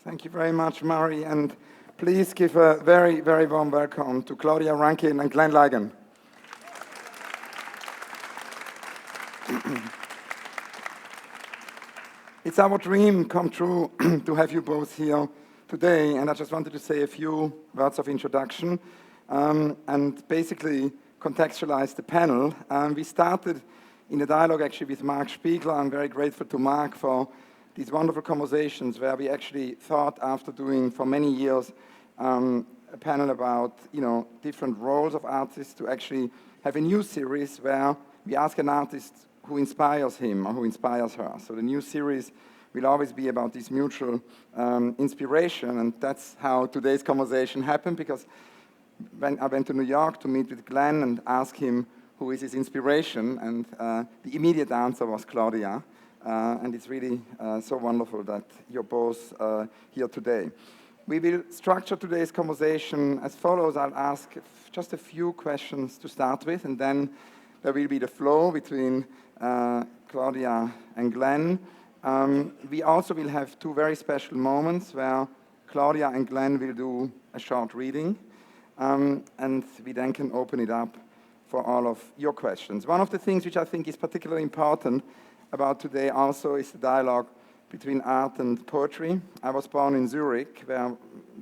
Thank you very much, Mari, and please give a very, very warm welcome to Claudia, Rankine, and Glenn Ligon. It's our dream come true to have you both here today, and I just wanted to say a few words of introduction and basically contextualize the panel. We started in a dialogue actually with Mark Spiegler. I'm very grateful to Mark for these wonderful conversations where we actually thought, after doing for many years a panel about different roles of artists, to actually have a new series where we ask an artist who inspires him or who inspires her. So the new series will always be about this mutual inspiration, and that's how today's conversation happened, because when I went to New York to meet with Glenn and ask him who is his inspiration, and the immediate answer was Claudia. And it's really so wonderful that you're both here today. We will structure today's conversation as follows. I'll ask just a few questions to start with, and then there will be the flow between Claudia and Glenn. We also will have two very special moments where Claudia and Glenn will do a short reading, and we then can open it up for all of your questions. One of the things which I think is particularly important about today also is the dialogue between art and poetry. I was born in Zurich, where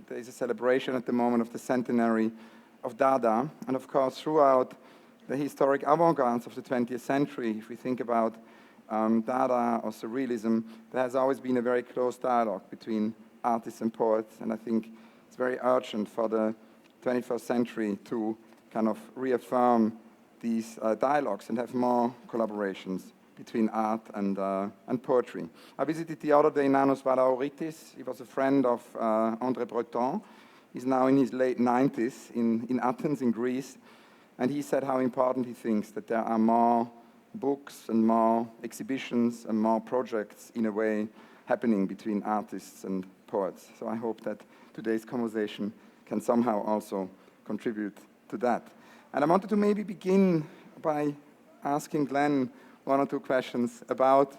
there is a celebration at the moment of the centenary of Dada. And of course, throughout the historic avant-garde of the 20th century, if we think about Dada or Surrealism, there has always been a very close dialogue between artists and poets. And I think it's very urgent for the 21st century to kind of reaffirm these dialogues and have more collaborations between art and poetry. I visited the other day Nanos Valaoritis. He was a friend of André Breton. He's now in his late 90s in Athens, in Greece. And he said how important he thinks that there are more books and more exhibitions and more projects, in a way, happening between artists and poets. So I hope that today's conversation can somehow also contribute to that. And I wanted to maybe begin by asking Glenn one or two questions about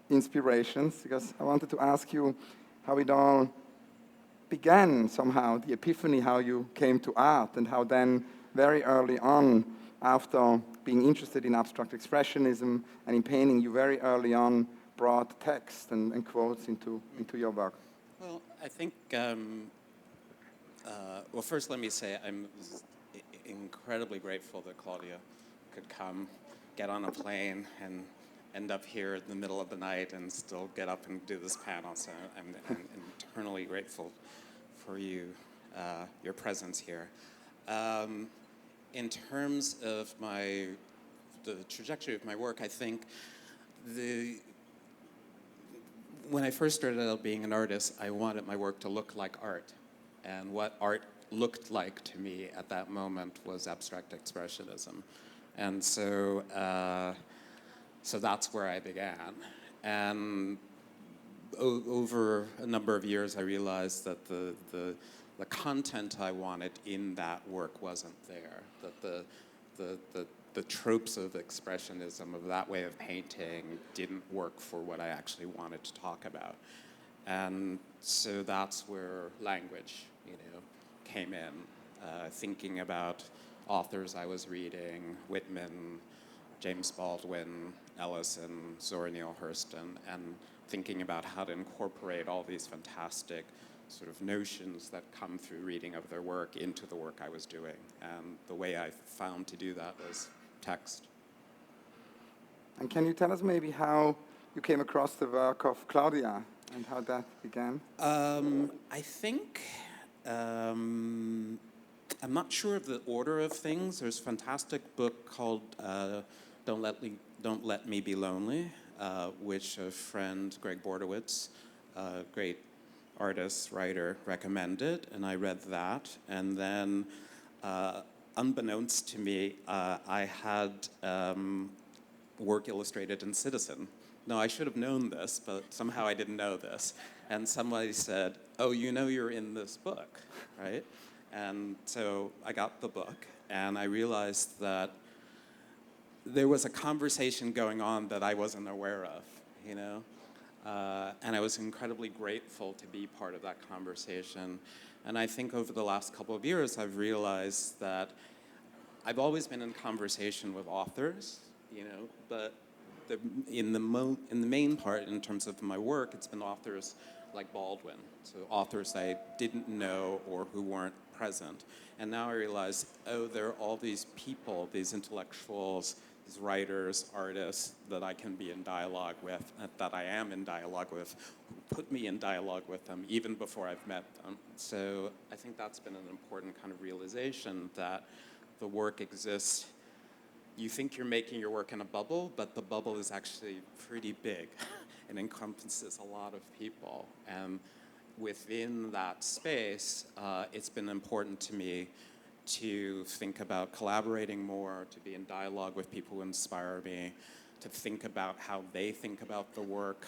inspirations, because I wanted to ask you how it all began somehow, the epiphany, how you came to art, and how then very early on, after being interested in abstract expressionism and in painting, you very early on brought text and quotes into your work. Well, I think, well, first let me say I'm incredibly grateful that Claudia could come, get on a plane, and end up here in the middle of the night and still get up and do this panel. So I'm eternally grateful for you, your presence here. In terms of the trajectory of my work, I think when I first started out being an artist, I wanted my work to look like art. And what art looked like to me at that moment was abstract expressionism. And so that's where I began. And over a number of years, I realized that the content I wanted in that work wasn't there. That the tropes of expressionism, of that way of painting, didn't work for what I actually wanted to talk about. And so that's where language, came in. Thinking about authors I was reading, Whitman, James Baldwin, Ellison, Zora Neale Hurston, and thinking about how to incorporate all these fantastic sort of notions that come through reading of their work into the work I was doing. And the way I found to do that was text. And can you tell us maybe how you came across the work of Claudia and how that began? I think, I'm not sure of the order of things. There's a fantastic book called Don't Let Me Be Lonely, which a friend, Greg Bordowitz, great artist, writer, recommended, and I read that. And then, unbeknownst to me, I had work illustrated in Citizen. No, I should have known this, but somehow I didn't know this. And somebody said, "Oh, you're in this book, right?" And so I got the book, and I realized that there was a conversation going on that I wasn't aware of, And I was incredibly grateful to be part of that conversation. And I think over the last couple of years, I've realized that I've always been in conversation with authors, but in the main part, in terms of my work, it's been authors like Baldwin, so authors I didn't know or who weren't present. And now I realize, there are all these people, these intellectuals, these writers, artists that I can be in dialogue with, that I am in dialogue with, who put me in dialogue with them even before I've met them. So I think that's been an important kind of realization that the work exists. You think you're making your work in a bubble, but the bubble is actually pretty big and encompasses a lot of people. And within that space, it's been important to me to think about collaborating more, to be in dialogue with people who inspire me, to think about how they think about the work,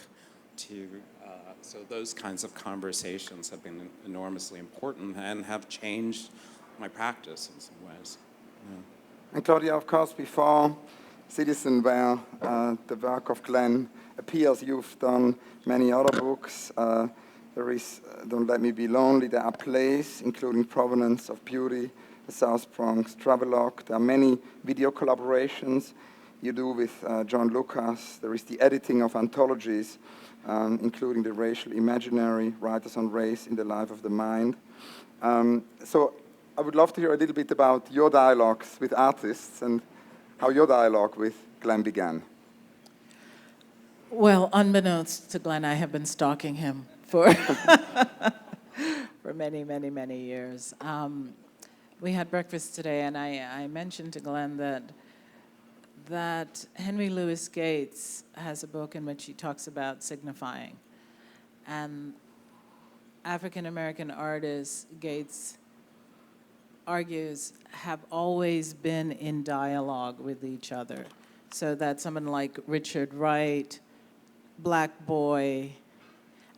so those kinds of conversations have been enormously important and have changed my practice in some ways. Yeah. And Claudia, of course, before Citizen, where the work of Glenn appears, you've done many other books. There is Don't Let Me Be Lonely. There are plays, including Provenance of Beauty, The South Bronx Travelogue. There are many video collaborations you do with John Lucas. There is the editing of anthologies, including The Racial Imaginary, Writers on Race in the Life of the Mind. So I would love to hear a little bit about your dialogues with artists and how your dialogue with Glenn began. Well, unbeknownst to Glenn, I have been stalking him for for many, many, many years. We had breakfast today, and I mentioned to Glenn that Henry Louis Gates has a book in which he talks about signifying. And African-American artists, Gates argues, have always been in dialogue with each other. So that someone like Richard Wright, Black Boy,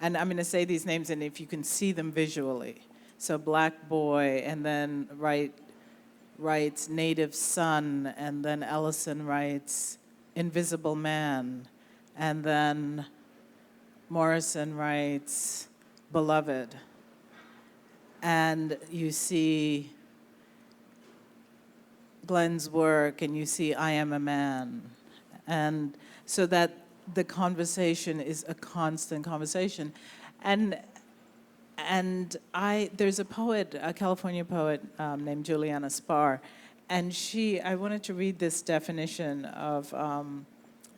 and I'm going to say these names, and if you can see them visually. So Black Boy, and then Wright writes Native Son, and then Ellison writes Invisible Man, and then Morrison writes Beloved. And you see Glenn's work, and you see I Am a Man. And so that the conversation is a constant conversation. And there's a poet, a California poet named Juliana Spar, and I wanted to read this definition of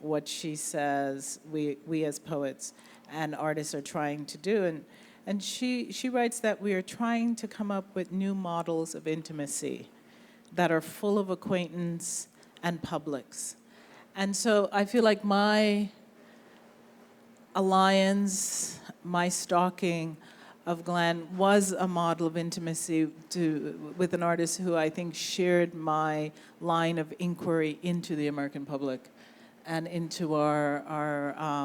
what she says we as poets and artists are trying to do. And she writes that we are trying to come up with new models of intimacy that are full of acquaintance and publics. And so I feel like my alliance, my stalking of Glenn was a model of intimacy with an artist who I think shared my line of inquiry into the American public and into our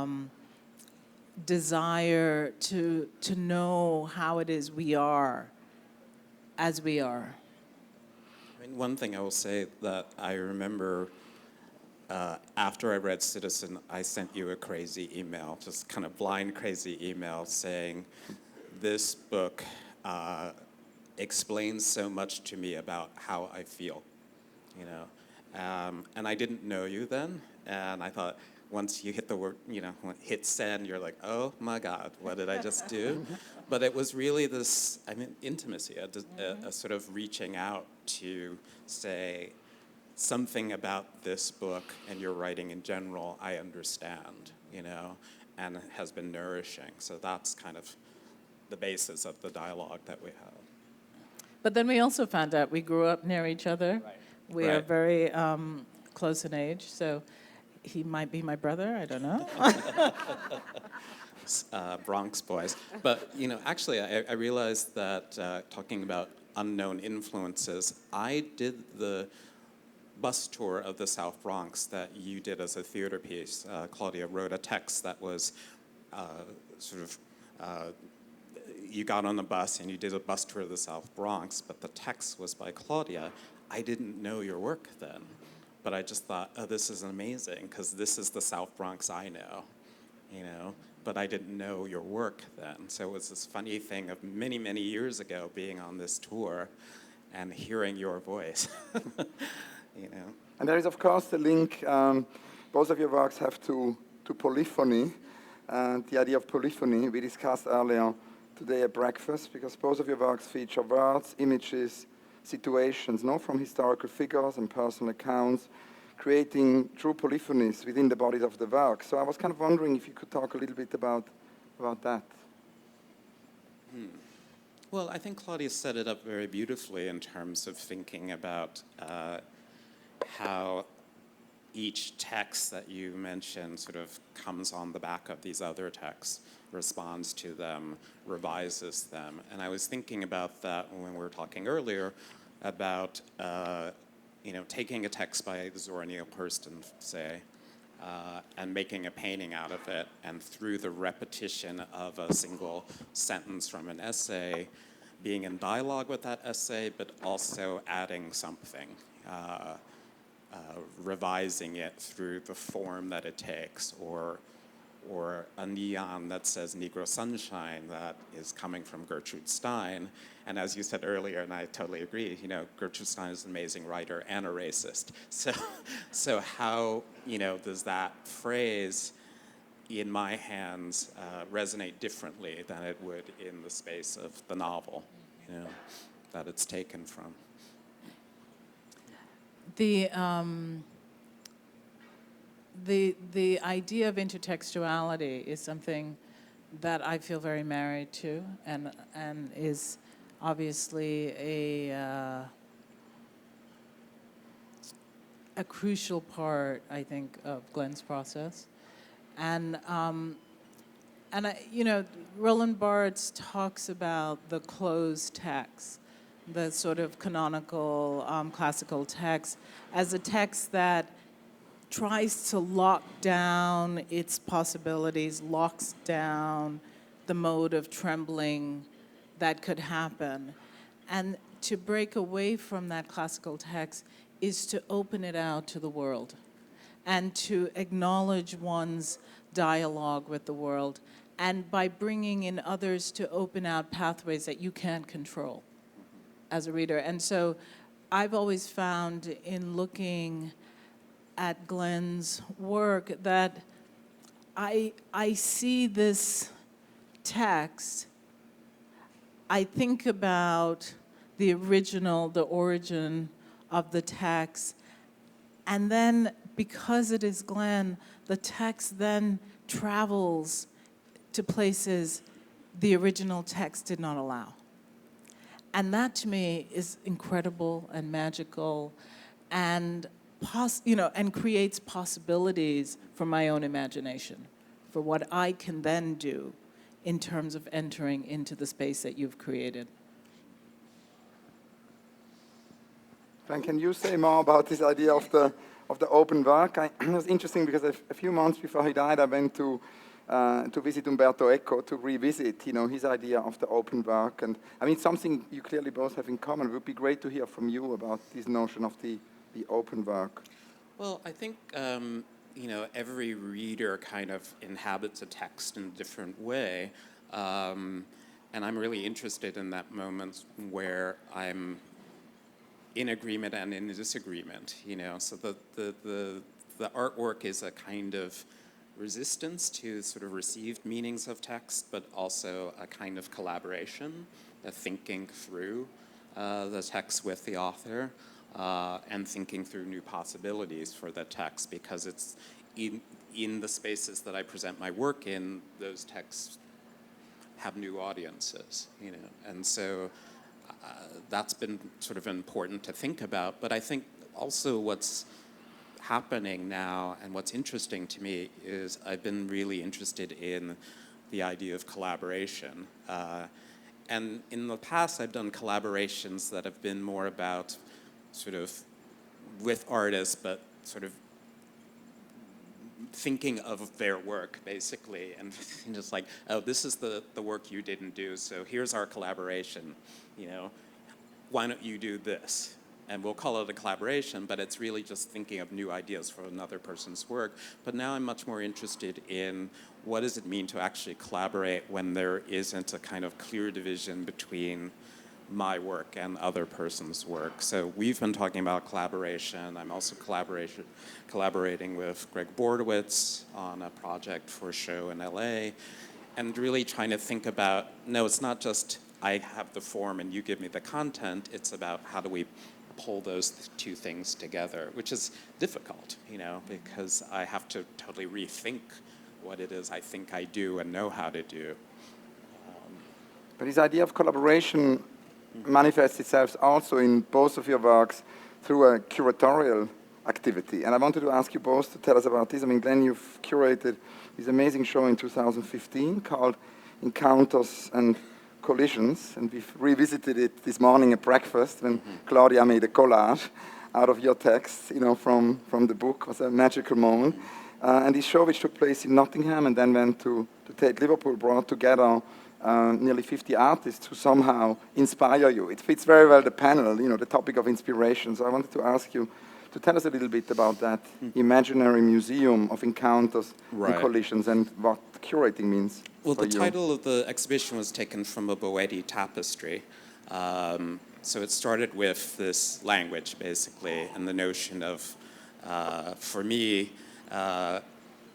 desire to know how it is we are as we are. I mean, one thing I will say that I remember after I read Citizen, I sent you a crazy email, just kind of blind crazy email saying, this book explains so much to me about how I feel, and I didn't know you then, and I thought once you hit the word, hit send, you're like, oh my God, what did I just do? But it was really this, intimacy, a sort of reaching out to say something about this book and your writing in general, I understand, and it has been nourishing. So that's kind of the basis of the dialogue that we have. But then we also found out we grew up near each other. Right. We are very close in age, so he might be my brother, I don't know. Bronx boys. But, actually, I realized that talking about unknown influences, I did the bus tour of the South Bronx that you did as a theater piece. Claudia wrote a text that was you got on the bus and you did a bus tour of the South Bronx, but the text was by Claudia. I didn't know your work then, but I just thought, oh, this is amazing, because this is the South Bronx I know, but I didn't know your work then. So it was this funny thing of many, many years ago being on this tour and hearing your voice, you know. And there is, of course, the link. Both of your works have to polyphony. And the idea of polyphony we discussed earlier today at breakfast, because both of your works feature words, images, situations, from historical figures and personal accounts, creating true polyphonies within the bodies of the work. So I was kind of wondering if you could talk a little bit about that. Well, I think Claudia set it up very beautifully in terms of thinking about how each text that you mentioned sort of comes on the back of these other texts, responds to them, revises them. And I was thinking about that when we were talking earlier about taking a text by Zora Neale Hurston, say, and making a painting out of it, and through the repetition of a single sentence from an essay, being in dialogue with that essay, but also adding something, revising it through the form that it takes, or a neon that says Negro Sunshine that is coming from Gertrude Stein. And as you said earlier, and I totally agree, Gertrude Stein is an amazing writer and a racist. So how, does that phrase in my hands resonate differently than it would in the space of the novel, that it's taken from? The idea of intertextuality is something that I feel very married to, and is obviously a crucial part, I think, of Glenn's process. And Roland Barthes talks about the closed text, the sort of canonical classical text, as a text that tries to lock down its possibilities, locks down the mode of trembling that could happen. And to break away from that classical text is to open it out to the world and to acknowledge one's dialogue with the world, and by bringing in others to open out pathways that you can't control as a reader. And so I've always found in looking at Glenn's work that I see this text, I think about the origin of the text, and then because it is Glenn, the text then travels to places the original text did not allow. And that to me is incredible and magical, and and creates possibilities for my own imagination, for what I can then do in terms of entering into the space that you've created. Frank, can you say more about this idea of the open work? It was interesting because a few months before he died, I went to visit Umberto Eco to revisit, his idea of the open work. And I mean, something you clearly both have in common. It would be great to hear from you about this notion of the open work. Well, I think, every reader kind of inhabits a text in a different way. And I'm really interested in that moment where I'm in agreement and in disagreement, So the artwork is a kind of resistance to sort of received meanings of text, but also a kind of collaboration, a thinking through the text with the author, and thinking through new possibilities for the text, because it's in the spaces that I present my work in, those texts have new audiences, And so that's been sort of important to think about. But I think also what's happening now and what's interesting to me is I've been really interested in the idea of collaboration. And in the past, I've done collaborations that have been more about sort of with artists, but sort of thinking of their work, basically, and just like, oh, this is the work you didn't do, so here's our collaboration, why don't you do this? and we'll call it a collaboration, but it's really just thinking of new ideas for another person's work. But now I'm much more interested in what does it mean to actually collaborate when there isn't a kind of clear division between my work and other person's work. So we've been talking about collaboration. I'm also collaborating with Greg Bordowitz on a project for a show in LA, and really trying to think about, no, it's not just I have the form and you give me the content, it's about how do we pull those two things together, which is difficult, because I have to totally rethink what it is I think I do and know how to do. But this idea of collaboration manifests itself also in both of your works through a curatorial activity. And I wanted to ask you both to tell us about this. I mean, Glenn, you've curated this amazing show in 2015 called Encounters and Collisions, and we've revisited it this morning at breakfast when Claudia made a collage out of your text, from the book. It was a magical moment. And this show, which took place in Nottingham and then went to Tate Liverpool, brought together nearly 50 artists who somehow inspire you. It fits very well the panel, the topic of inspiration. So I wanted to ask you to tell us a little bit about that imaginary museum of encounters and collisions and what curating means. Well, the title of the exhibition was taken from a Boeti tapestry. So it started with this language, basically, and the notion of, for me,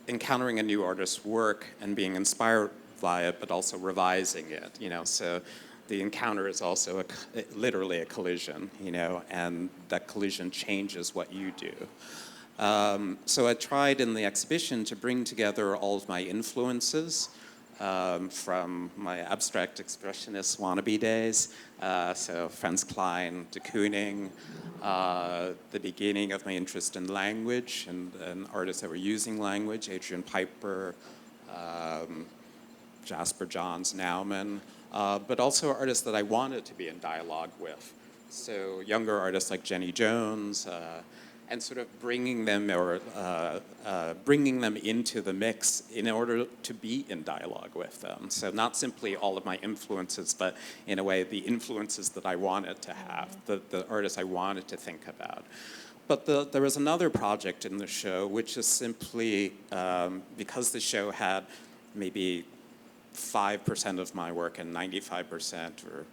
encountering a new artist's work and being inspired by it, but also revising it, So the encounter is also literally a collision, and that collision changes what you do. So I tried in the exhibition to bring together all of my influences from my abstract expressionist wannabe days, so Franz Klein, de Kooning, the beginning of my interest in language and artists that were using language, Adrian Piper, Jasper Johns, Naumann, but also artists that I wanted to be in dialogue with. So younger artists like Jenny Jones, and sort of bringing them into the mix in order to be in dialogue with them. So not simply all of my influences, but in a way the influences that I wanted to have, the artists I wanted to think about. But there was another project in the show, which is simply because the show had maybe 5% of my work and 95% or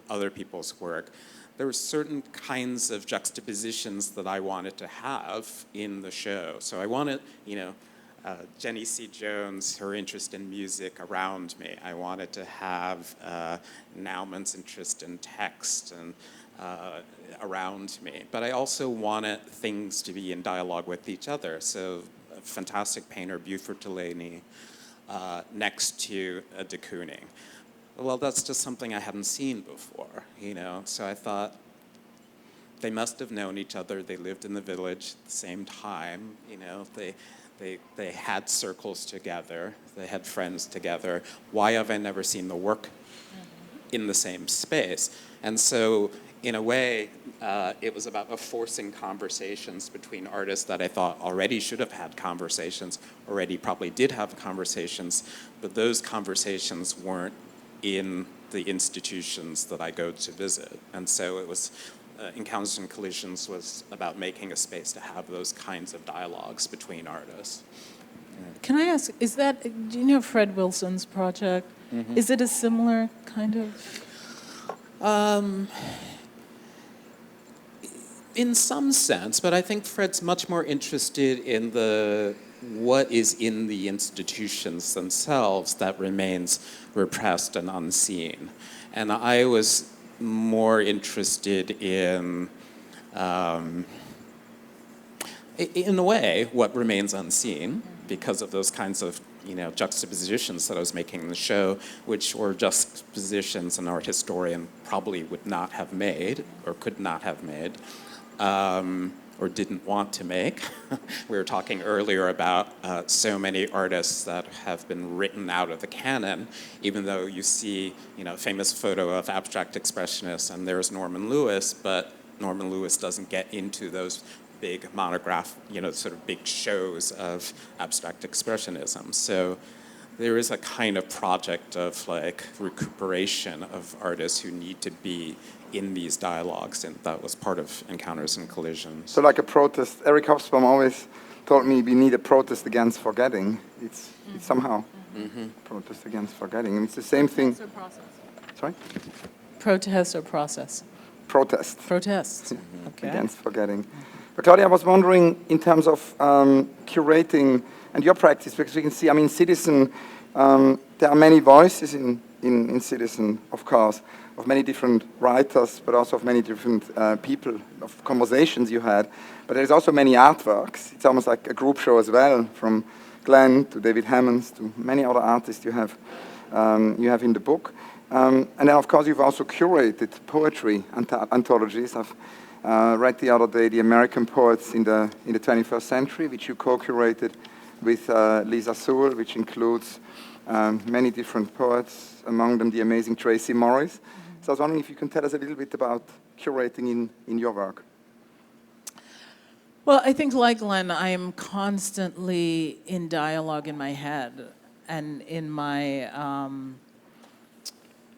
other people's work, there were certain kinds of juxtapositions that I wanted to have in the show. So I wanted, Jenny C. Jones, her interest in music around me. I wanted to have Naumann's interest in text and around me. But I also wanted things to be in dialogue with each other. So a fantastic painter, Buford Delaney, next to de Kooning. Well, that's just something I hadn't seen before, So I thought they must have known each other. They lived in the village at the same time, They had circles together. They had friends together. Why have I never seen the work in the same space? And so, in a way, it was about forcing conversations between artists that I thought already should have had conversations, already probably did have conversations, but those conversations weren't in the institutions that I go to visit. And so it was, Encounters and Collisions was about making a space to have those kinds of dialogues between artists. Can I ask, do you know Fred Wilson's project? Mm-hmm. Is it a similar kind of? In some sense, but I think Fred's much more interested in what is in the institutions themselves that remains repressed and unseen. And I was more interested in a way, what remains unseen because of those kinds of juxtapositions that I was making in the show, which were juxtapositions an art historian probably would not have made or could not have made. Or didn't want to make. We were talking earlier about so many artists that have been written out of the canon, even though you see, a famous photo of abstract expressionists and there's Norman Lewis, but Norman Lewis doesn't get into those big monograph, sort of big shows of abstract expressionism. So there is a kind of project of like recuperation of artists who need to be in these dialogues, and that was part of Encounters and Collisions. So like a protest, Eric Hobsbawm always told me we need a protest against forgetting. It's somehow protest against forgetting. And it's the same thing. Protest or process? Sorry? Protest or process? Protest. Protest. Okay. Against forgetting. But Claudia, I was wondering in terms of curating and your practice, because we can see, I mean, Citizen, there are many voices in Citizen, of course, of many different writers, but also of many different people, of conversations you had. But there's also many artworks. It's almost like a group show as well, from Glenn to David Hammonds to many other artists you have in the book. And then, of course, you've also curated poetry anthologies. I've read the other day The American Poets in the 21st Century, which you co-curated with Lisa Sewell, which includes many different poets, among them the amazing Tracy Morris. So I was wondering if you can tell us a little bit about curating in your work. Well, I think, like Glenn, I am constantly in dialogue in my head and in my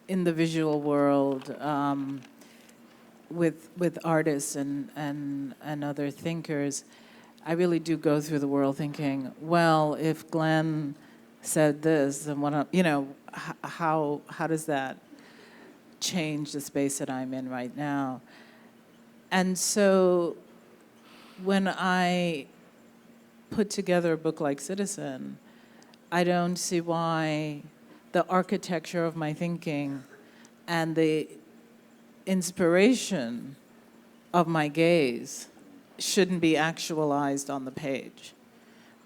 in the visual world with artists and other thinkers. I really do go through the world thinking, well, if Glenn said this, then what? How does that change the space that I'm in right now? And so, when I put together a book like Citizen, I don't see why the architecture of my thinking and the inspiration of my gaze shouldn't be actualized on the page.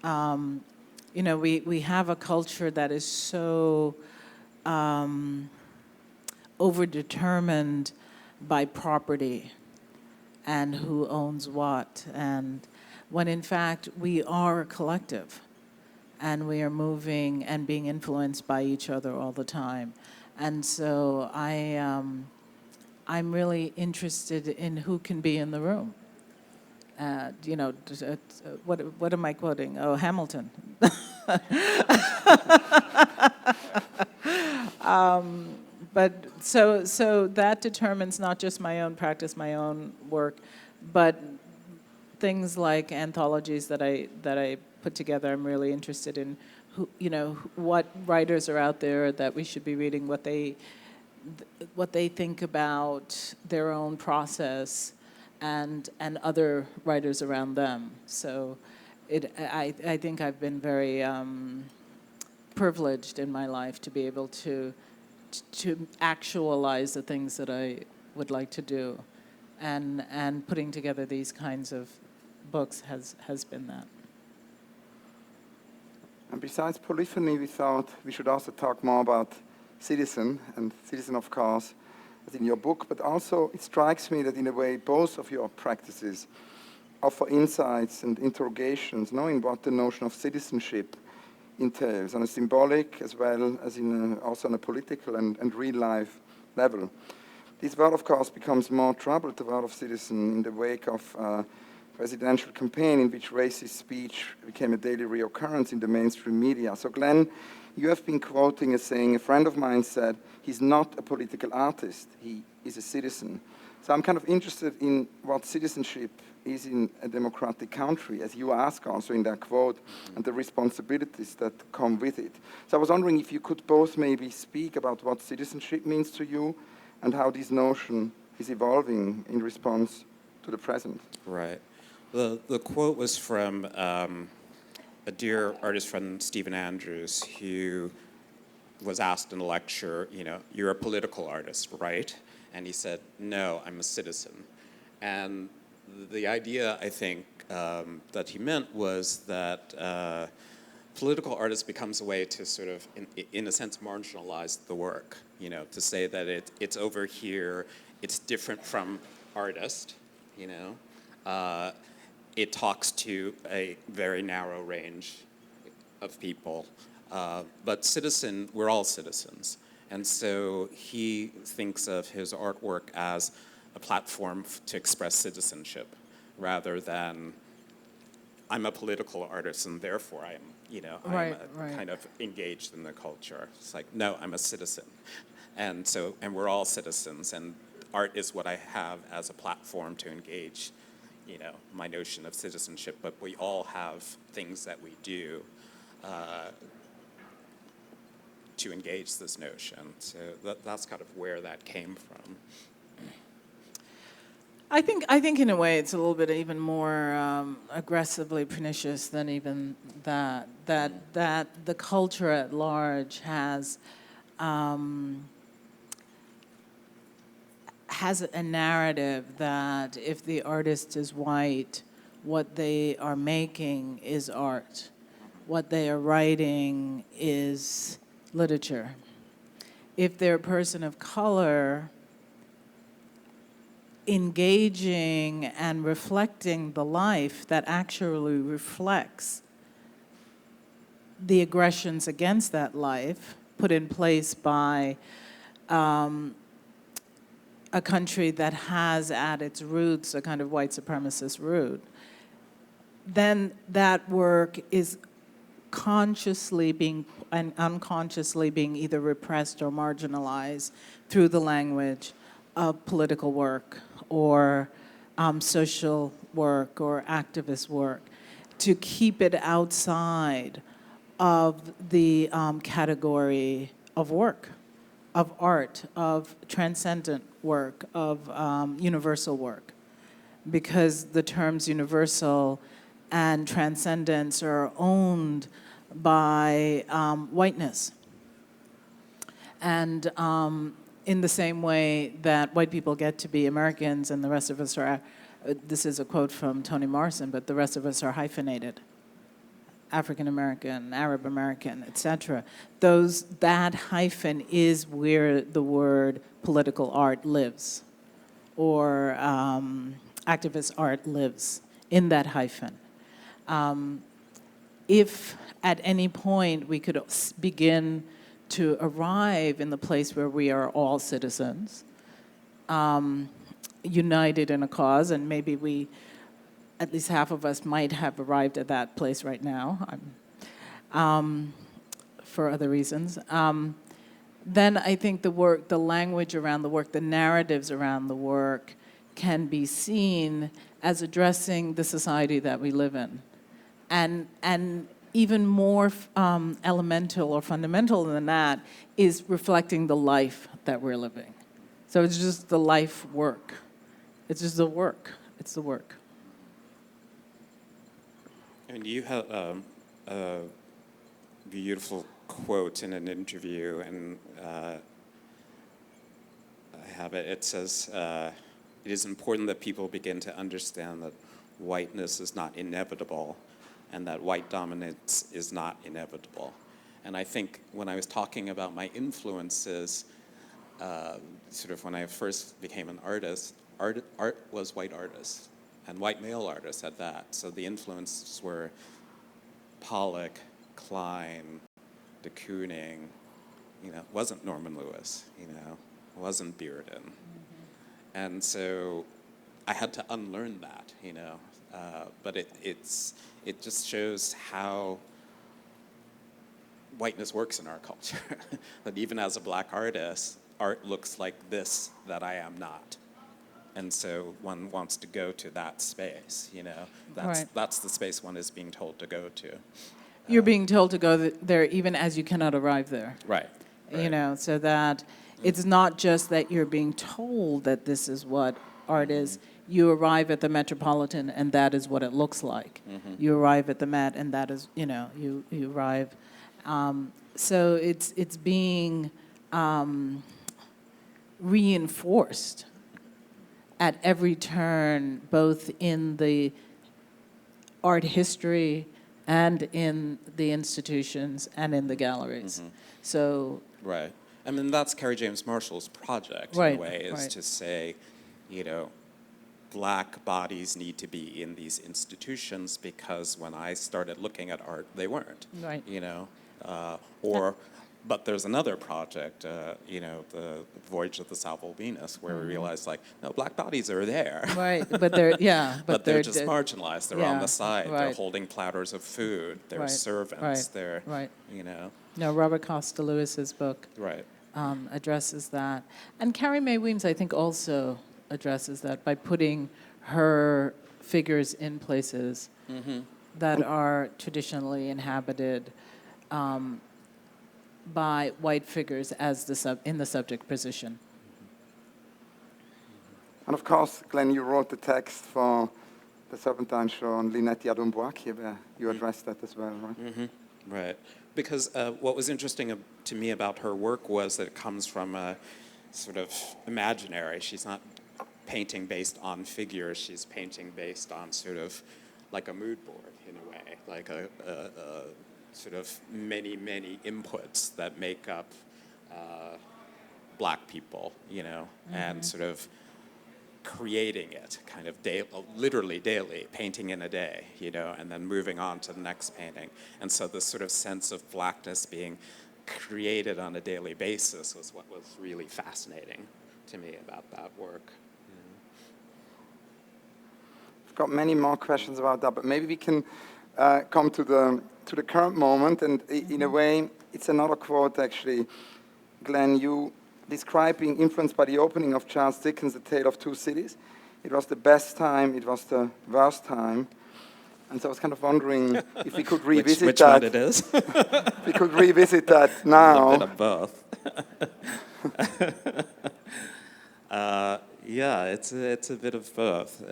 We have a culture that is so overdetermined by property and who owns what, and when in fact we are a collective and we are moving and being influenced by each other all the time. And so I'm really interested in who can be in the room. What am I quoting? Oh, Hamilton. But so that determines not just my own practice, my own work, but things like anthologies that I put together. I'm really interested in what writers are out there that we should be reading, what they think about their own process, and other writers around them. So I think I've been very privileged in my life to be able to actualize the things that I would like to do, and putting together these kinds of books has been that. And besides polyphony, we thought we should also talk more about Citizen, and Citizen, of course, as in your book, but also it strikes me that in a way both of your practices offer insights and interrogations, knowing what the notion of citizenship entails on a symbolic as well as also on a political and real life level. This word, of course, becomes more troubled, the word of citizen, in the wake of a presidential campaign in which racist speech became a daily reoccurrence in the mainstream media. So Glenn, you have been quoting as saying, a friend of mine said, he's not a political artist, he is a citizen. So I'm kind of interested in what citizenship is in a democratic country, as you ask also in that quote, and the responsibilities that come with it. So I was wondering if you could both maybe speak about what citizenship means to you and how this notion is evolving in response to the present. Right. The quote was from a dear artist friend, Stephen Andrews, who was asked in a lecture, you're a political artist, right? And he said, no, I'm a citizen. And the idea, I think, that he meant was that political artist becomes a way to sort of, in a sense, marginalize the work, to say that it's over here, it's different from artist, it talks to a very narrow range of people. But citizen, we're all citizens. And so he thinks of his artwork as a platform to express citizenship rather than I'm a political artist, and therefore I'm, Right, I'm right. kind of engaged in the culture. It's like, no, I'm a citizen. And we're all citizens, and art is what I have as a platform to engage, my notion of citizenship, but we all have things that we do to engage this notion. So that's kind of where that came from. I think in a way it's a little bit even more aggressively pernicious than even that. That the culture at large has a narrative that if the artist is white, what they are making is art. What they are writing is literature. If they're a person of color, engaging and reflecting the life that actually reflects the aggressions against that life put in place by a country that has at its roots a kind of white supremacist root, then that work is consciously being and unconsciously being either repressed or marginalized through the language of political work or social work or activist work, to keep it outside of the category of work, of art, of transcendent work, of universal work. Because the terms universal and transcendence are owned by whiteness. And in the same way that white people get to be Americans and the rest of us are, this is a quote from Toni Morrison, but the rest of us are hyphenated. African American, Arab American, etc. That hyphen is where the word political art lives, or activist art lives, in that hyphen. If at any point we could begin to arrive in the place where we are all citizens, united in a cause, and maybe we, at least half of us, might have arrived at that place right now, for other reasons, then I think the work, the language around the work, the narratives around the work can be seen as addressing the society that we live in. And even more elemental or fundamental than that is reflecting the life that we're living. So it's just the life work. It's just the work. It's the work. And you have a beautiful quote in an interview, and I have it. It says, "It is important that people begin to understand that whiteness is not inevitable, and that white dominance is not inevitable." And I think when I was talking about my influences, sort of when I first became an artist, art was white artists, and white male artists at that. So the influences were Pollock, Klein, de Kooning, it wasn't Norman Lewis, it wasn't Bearden. Mm-hmm. And so I had to unlearn that, but it just shows how whiteness works in our culture. That even as a black artist, art looks like this that I am not. And so one wants to go to that space, That's the space one is being told to go to. You're being told to go there even as you cannot arrive there. Right. So that it's not just that you're being told that this is what art is. You arrive at the Metropolitan and that is what it looks like. Mm-hmm. You arrive at the Met and that is, you arrive. So it's being reinforced at every turn, both in the art history and in the institutions and in the galleries. Mm-hmm. So right. I mean, that's Carrie James Marshall's project, right, in a way, is to say, black bodies need to be in these institutions because when I started looking at art, they weren't. Right. Or But there's another project, the Voyage of the Salvo Venus, where we realized, like, no, black bodies are there. Right, but they're, yeah. But they're just marginalized. They're on the side. Right. They're holding platters of food. They're servants. They're, No, Robert Costa Lewis's book addresses that. And Carrie Mae Weems, I think, also addresses that by putting her figures in places that are traditionally inhabited by white figures as in the subject position. And of course, Glenn, you wrote the text for the Serpentine show on Lynette Yadom-Boakye, where you addressed that as well, right? Right. Because what was interesting to me about her work was that it comes from a sort of imaginary. She's not painting based on figures. She's painting based on sort of like a mood board, in a way, like a sort of many, many inputs that make up black people, and sort of creating it kind of literally daily, painting in a day, and then moving on to the next painting. And so this sort of sense of blackness being created on a daily basis was what was really fascinating to me about that work. I've got many more questions about that, but maybe we can come to the current moment, and in a way, it's another quote actually. Glenn, you describing influenced by the opening of Charles Dickens' The Tale of Two Cities. It was the best time, it was the worst time. And so I was kind of wondering if we could revisit which that. one it is? If we could revisit that now. A bit of both. Yeah, it's a bit of both.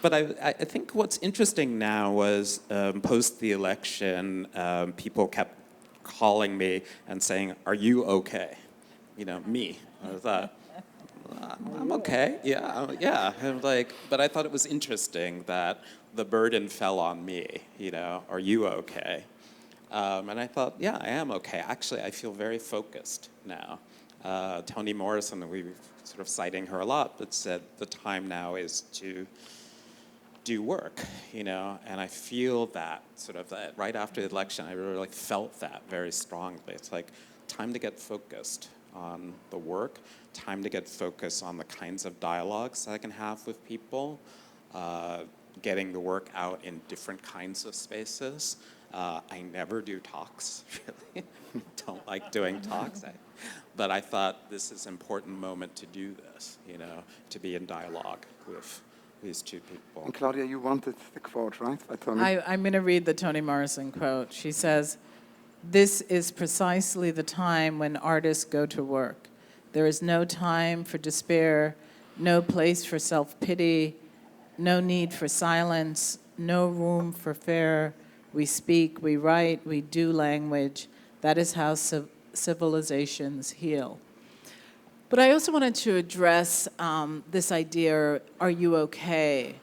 But I think what's interesting now was post the election, people kept calling me and saying, "Are you okay?" Me. I thought, I'm okay. Yeah. And but I thought it was interesting that the burden fell on me. Are you okay? And I thought, yeah, I am okay. Actually, I feel very focused now. Toni Morrison, we were sort of citing her a lot, but said the time now is to do work, and I feel that sort of that right after the election, I really felt that very strongly. It's like time to get focused on the work, time to get focused on the kinds of dialogues that I can have with people, getting the work out in different kinds of spaces. I never do talks, really. Don't like doing talks. But I thought this is an important moment to do this, to be in dialogue with these two people. And Claudia, you wanted the quote, right, by Toni? I'm going to read the Toni Morrison quote. She says, "This is precisely the time when artists go to work. There is no time for despair, no place for self-pity, no need for silence, no room for fear. We speak, we write, we do language. That is how civilizations heal." But I also wanted to address this idea, are you okay?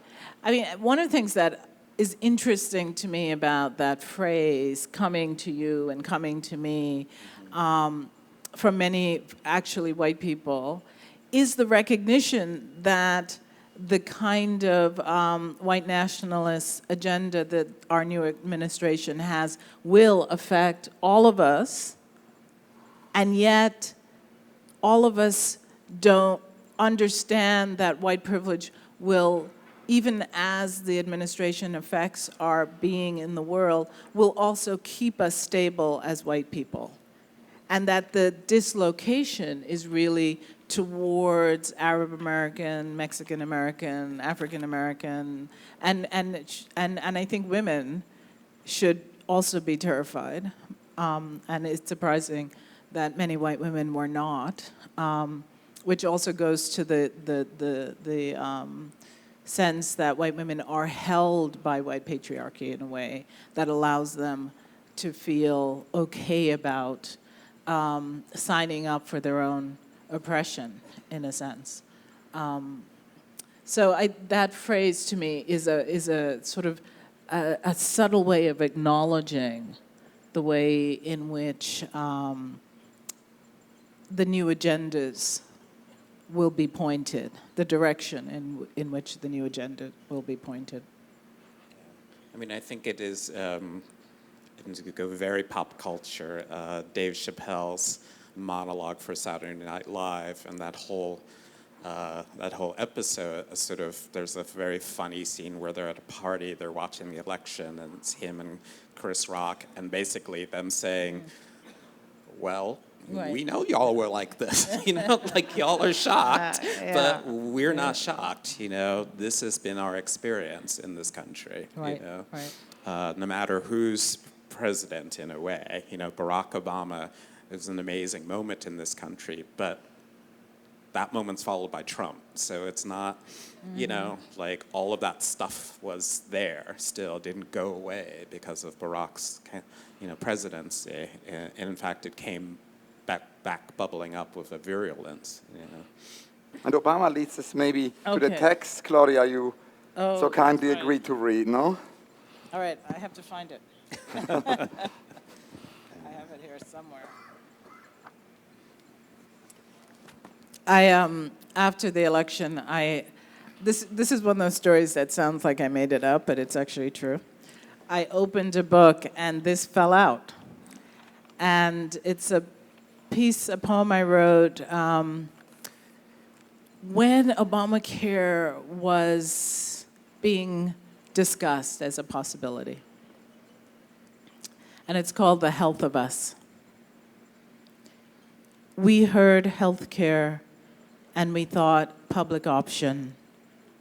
I mean, one of the things that is interesting to me about that phrase, coming to you and coming to me, from many actually white people, is the recognition that the kind of white nationalist agenda that our new administration has will affect all of us, and yet all of us don't understand that white privilege will, even as the administration affects our being in the world, will also keep us stable as white people. And that the dislocation is really towards Arab American, Mexican American, African American, and I think women should also be terrified. And it's surprising that many white women were not, which also goes to the sense that white women are held by white patriarchy in a way that allows them to feel okay about signing up for their own oppression, in a sense. So that phrase to me is a sort of a subtle way of acknowledging the way in which the new agendas will be pointed, the direction in which the new agenda will be pointed. I mean, I think it is, to go very pop culture, Dave Chappelle's monologue for Saturday Night Live, and that whole episode, sort of, there's a very funny scene where they're at a party, they're watching the election, and it's him and Chris Rock, and basically them saying, well, Right. we know y'all were like this, like y'all are shocked, Yeah. but we're not shocked, This has been our experience in this country, Right. Right. No matter who's president in a way. Barack Obama is an amazing moment in this country, but that moment's followed by Trump. So it's not, like all of that stuff was there still, didn't go away because of Barack's, presidency. And in fact, it came back bubbling up with a virulence, And Obama leads us maybe to the Okay. text, Claudia, you so kindly right. agreed to read, no? All right, I have to find it. I have it here somewhere. After the election, this is one of those stories that sounds like I made it up, but it's actually true. I opened a book and this fell out. And it's a poem I wrote when Obamacare was being discussed as a possibility. And it's called The Health of Us. We heard healthcare and we thought public option.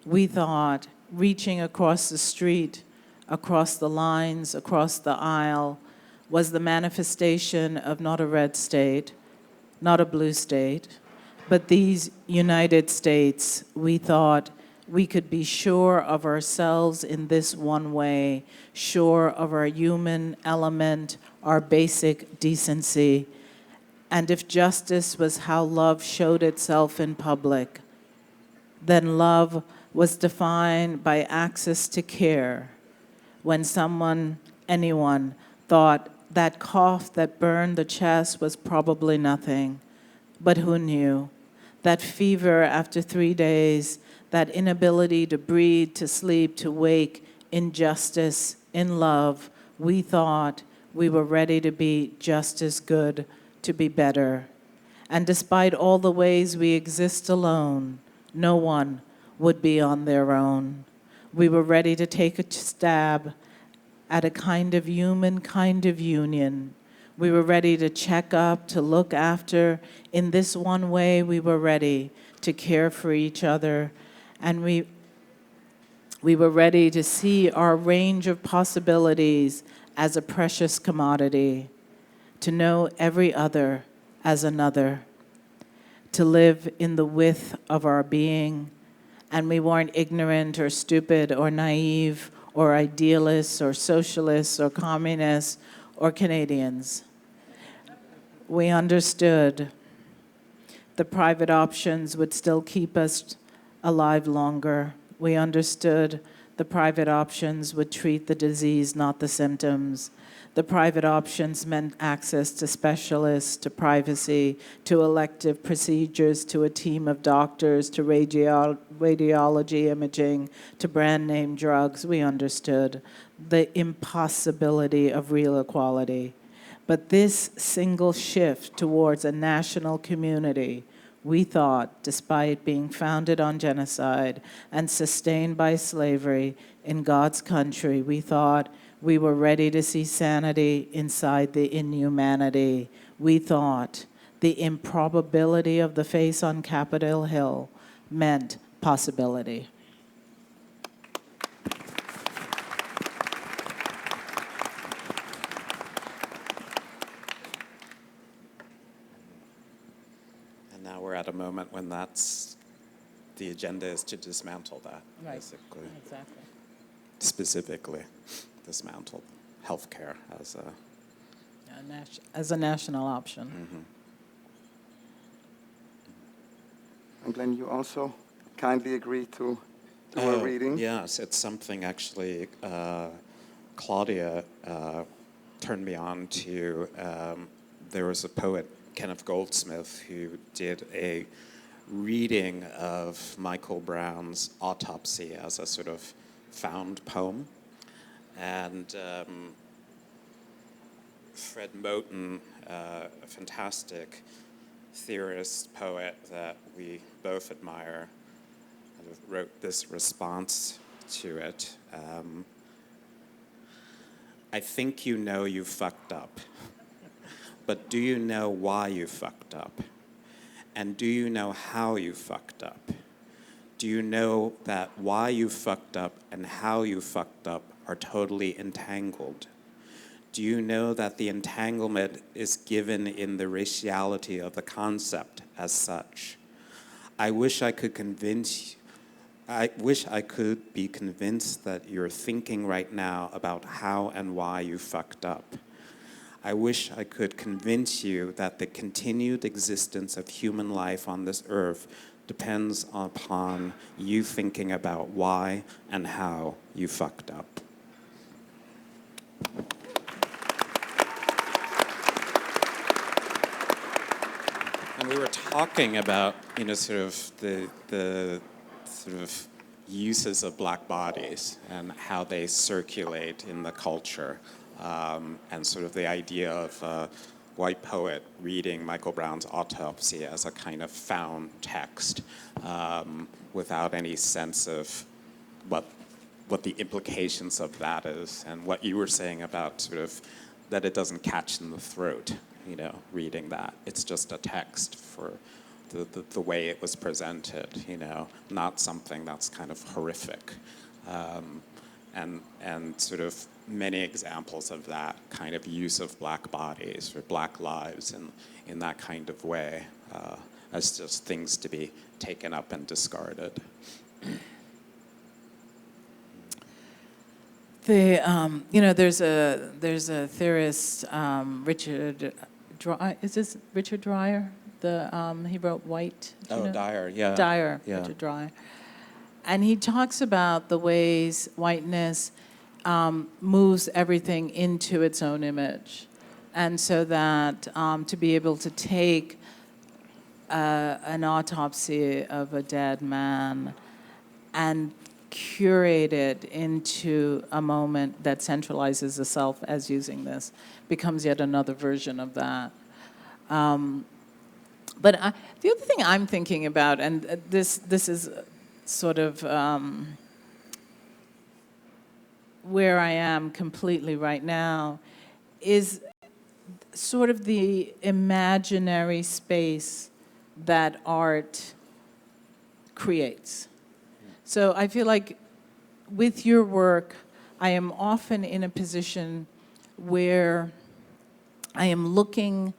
We thought reaching across the street, across the lines, across the aisle was the manifestation of not a red state, not a blue state, but these United States. We thought we could be sure of ourselves in this one way, sure of our human element, our basic decency. And if justice was how love showed itself in public, then love was defined by access to care. When someone, anyone, thought that cough that burned the chest was probably nothing, but who knew? That fever after 3 days, that inability to breathe, to sleep, to wake, in justice, in love, we thought we were ready to be just as good, to be better. And despite all the ways we exist alone, no one would be on their own. We were ready to take a stab at a kind of human kind of union. We were ready to check up, to look after. In this one way, we were ready to care for each other. And we were ready to see our range of possibilities as a precious commodity, to know every other as another, to live in the width of our being. And we weren't ignorant or stupid or naive or idealists or socialists or communists or Canadians. We understood the private options would still keep us alive longer. We understood the private options would treat the disease, not the symptoms. The private options meant access to specialists, to privacy, to elective procedures, to a team of doctors, to radiology imaging, to brand name drugs. We understood the impossibility of real equality. But this single shift towards a national community, we thought, despite being founded on genocide and sustained by slavery in God's country, we thought we were ready to see sanity inside the inhumanity. We thought the improbability of the face on Capitol Hill meant possibility. And now we're at a moment when the agenda is to dismantle that, Right. basically. Exactly. Specifically, dismantle healthcare as As a national option. And Glenn, you also kindly agreed to a reading. Yes, it's something actually Claudia turned me on to. There was a poet, Kenneth Goldsmith, who did a reading of Michael Brown's Autopsy as a sort of found poem. And Fred Moten, a fantastic theorist, poet that we both admire, wrote this response to it. I think you know you fucked up, but do you know why you fucked up? And do you know how you fucked up? Do you know that why you fucked up and how you fucked up are totally entangled? Do you know that the entanglement is given in the raciality of the concept as such? I wish I could be convinced that you're thinking right now about how and why you fucked up. I wish I could convince you that the continued existence of human life on this earth depends upon you thinking about why and how you fucked up. And we were talking about, sort of the sort of uses of black bodies and how they circulate in the culture, and sort of the idea of a white poet reading Michael Brown's Autopsy as a kind of found text, without any sense of what the implications of that is, and what you were saying about sort of that it doesn't catch in the throat, reading that. It's just a text for the way it was presented, not something that's kind of horrific. And sort of many examples of that kind of use of black bodies or black lives in that kind of way, as just things to be taken up and discarded. There's a theorist, Richard Dreier. Is this Richard Dreier? He wrote White. Dreier, yeah. Dreier, yeah. Richard Dreier. And he talks about the ways whiteness moves everything into its own image. And so that to be able to take an autopsy of a dead man and curate it into a moment that centralizes the self as using this becomes yet another version of that. But the other thing I'm thinking about, and this is sort of where I am completely right now, is sort of the imaginary space that art creates. So I feel like with your work, I am often in a position where I am looking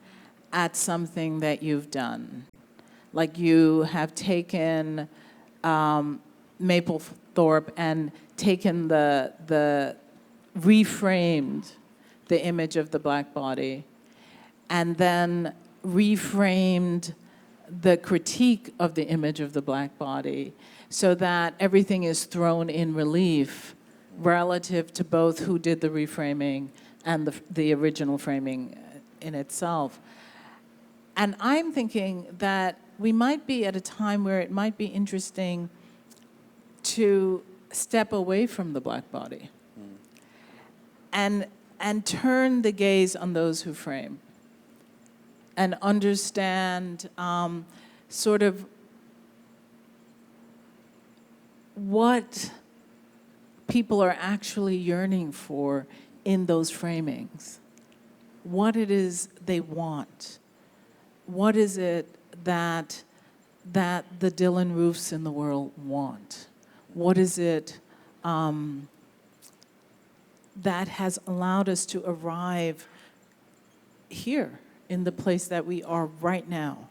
at something that you've done. Like you have taken Mapplethorpe and taken reframed the image of the black body, and then reframed the critique of the image of the black body, so that everything is thrown in relief relative to both who did the reframing and the original framing in itself. And I'm thinking that we might be at a time where it might be interesting to step away from the black body and turn the gaze on those who frame and understand sort of what people are actually yearning for in those framings, what it is they want. What is it that the Dylan Roofs in the world want? What is it that has allowed us to arrive here in the place that we are right now?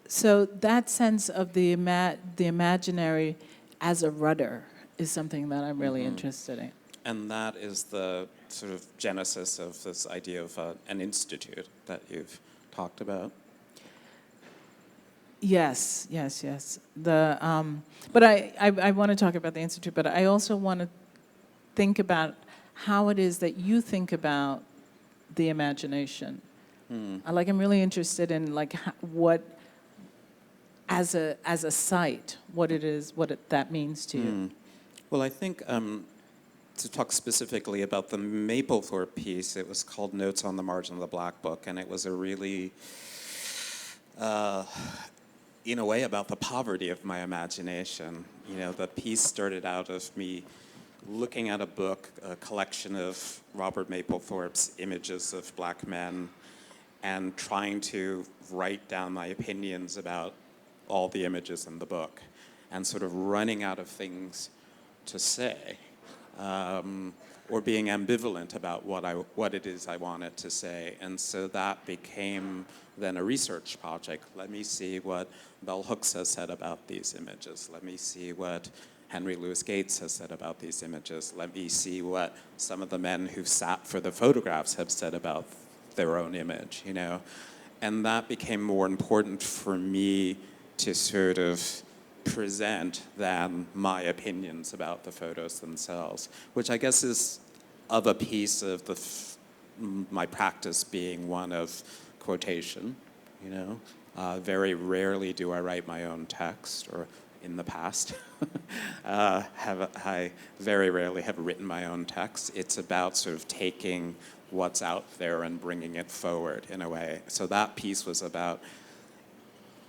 So that sense of the imaginary as a rudder is something that I'm really interested in. And that is the sort of genesis of this idea of an institute that you've talked about. Yes. But I want to talk about the institute, but I also want to think about how it is that you think about the imagination. I'm really interested in what, as a site, what it is, that means to you. Well, I think to talk specifically about the Mapplethorpe piece, it was called Notes on the Margin of the Black Book, and it was a really, in a way, about the poverty of my imagination. You know, the piece started out of me looking at a book, a collection of Robert Mapplethorpe's images of black men, and trying to write down my opinions about all the images in the book, and sort of running out of things to say, or being ambivalent about what it is I wanted to say. And so that became then a research project. Let me see what Bell Hooks has said about these images. Let me see what Henry Louis Gates has said about these images. Let me see what some of the men who sat for the photographs have said about their own image, you know. And that became more important for me to sort of present than my opinions about the photos themselves, which I guess is of a piece of my practice being one of quotation, you know. Very rarely do I write my own text, or in the past, I very rarely have written my own text. It's about sort of taking what's out there and bringing it forward in a way. So that piece was about,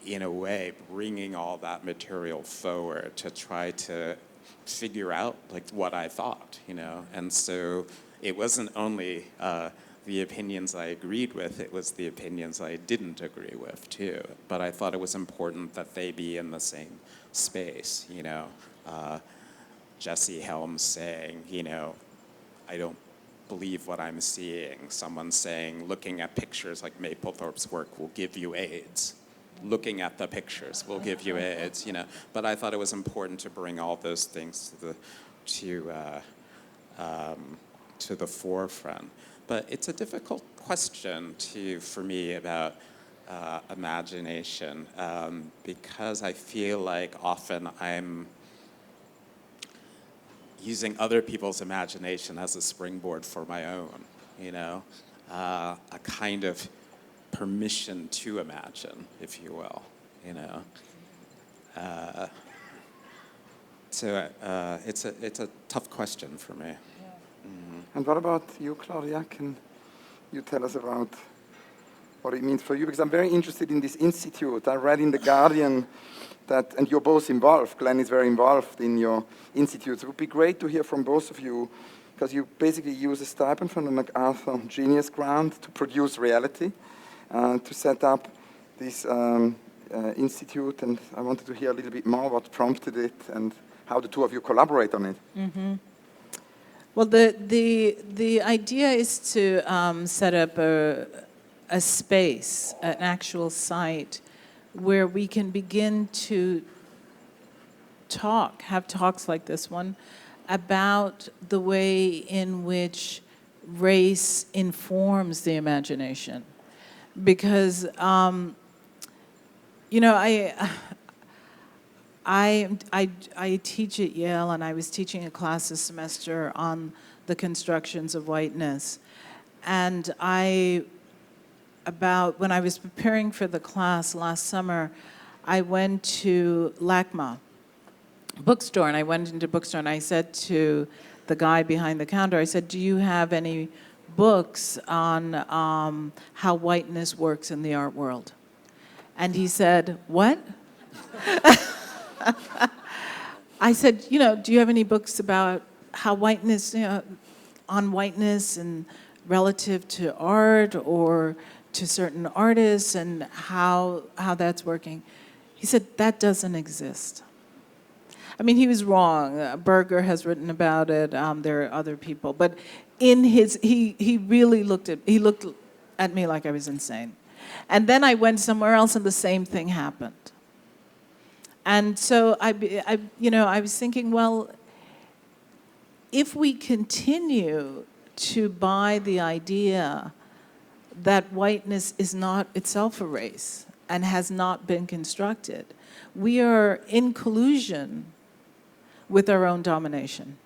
in a way, bringing all that material forward to try to figure out like what I thought, you know. And so it wasn't only the opinions I agreed with, it was the opinions I didn't agree with too. But I thought it was important that they be in the same space, you know. Jesse Helms saying, you know, I don't believe what I'm seeing. Someone saying, looking at pictures like Mapplethorpe's work will give you AIDS. Looking at the pictures will give you AIDS, you know. But I thought it was important to bring all those things to the forefront. But it's a difficult question for me about imagination, because I feel like often I'm using other people's imagination as a springboard for my own, you know, a kind of permission to imagine, if you will, you know. So it's a tough question for me. And what about you, Claudia? Can you tell us about what it means for you? Because I'm very interested in this institute. I read in The Guardian that, and you're both involved, Glenn is very involved in your institute. So it would be great to hear from both of you, because you basically use a stipend from the MacArthur Genius Grant to produce reality, to set up this institute. And I wanted to hear a little bit more what prompted it and how the two of you collaborate on it. Mm-hmm. Well, the idea is to set up a space, an actual site, where we can begin to have talks like this one, about the way in which race informs the imagination. Because, you know, I teach at Yale, and I was teaching a class this semester on the constructions of whiteness. And when I was preparing for the class last summer, I went to LACMA bookstore, and I went into bookstore, and I said to the guy behind the counter, I said, do you have any books on how whiteness works in the art world? And he said, what? I said, you know, do you have any books about how whiteness, you know, on whiteness and relative to art or to certain artists and how that's working? He said, that doesn't exist. I mean, he was wrong. Berger has written about it. There are other people. But in he really looked at me like I was insane. And then I went somewhere else and the same thing happened. And so I was thinking, well, if we continue to buy the idea that whiteness is not itself a race and has not been constructed, we are in collusion with our own domination.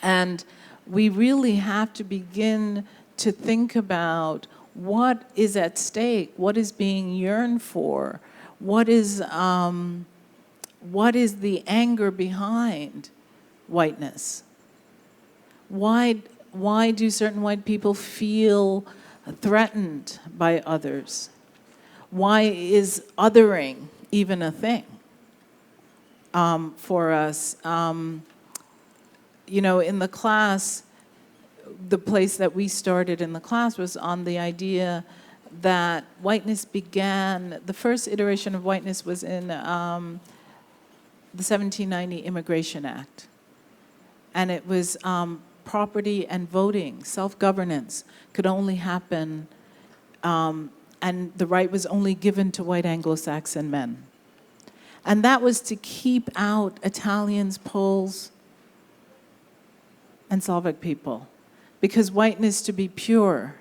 And we really have to begin to think about what is at stake, what is being yearned for, what is what is the anger behind whiteness? Why do certain white people feel threatened by others? Why is othering even a thing for us? In the class, the place that we started in the class was on the idea that whiteness began, the first iteration of whiteness was in the 1790 Immigration Act. And it was property and voting, self-governance could only happen, and the right was only given to white Anglo-Saxon men. And that was to keep out Italians, Poles, and Slavic people. Because whiteness, to be pure,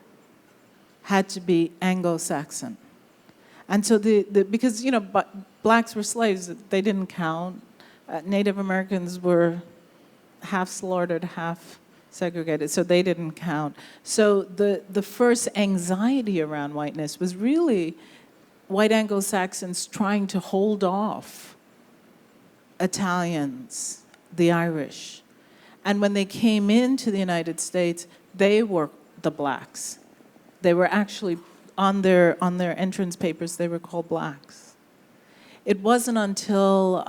had to be Anglo-Saxon. And so because, blacks were slaves, they didn't count. Native Americans were half slaughtered, half segregated, so they didn't count. So the first anxiety around whiteness was really white Anglo-Saxons trying to hold off Italians, the Irish. And when they came into the United States, they were the blacks. They were actually, on their entrance papers, they were called blacks. It wasn't until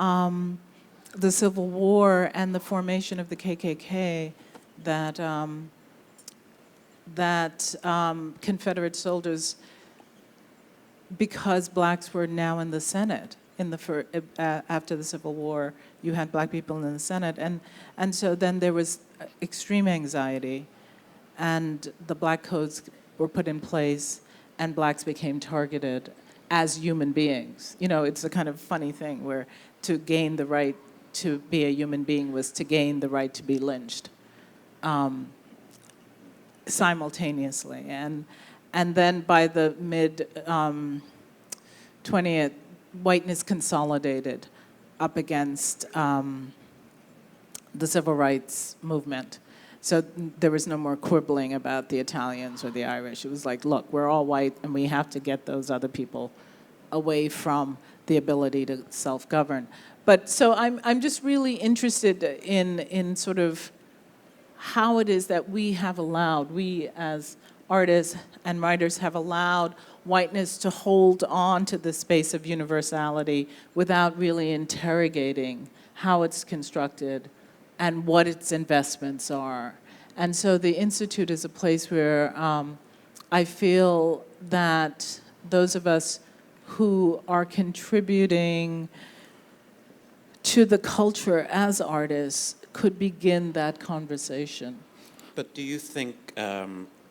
the Civil War and the formation of the KKK that Confederate soldiers, because blacks were now in the Senate, after the Civil War, you had black people in the Senate, and so then there was extreme anxiety, and the black codes were put in place, and blacks became targeted as human beings. It's a kind of funny thing where to gain the right to be a human being was to gain the right to be lynched simultaneously. And then by the mid-20th, whiteness consolidated up against the civil rights movement. So there was no more quibbling about the Italians or the Irish. It was like, look, we're all white and we have to get those other people away from the ability to self-govern. But so I'm just really interested in sort of how it is that we as artists and writers have allowed whiteness to hold on to the space of universality without really interrogating how it's constructed and what its investments are. And so the Institute is a place where I feel that those of us who are contributing to the culture as artists could begin that conversation. But do you think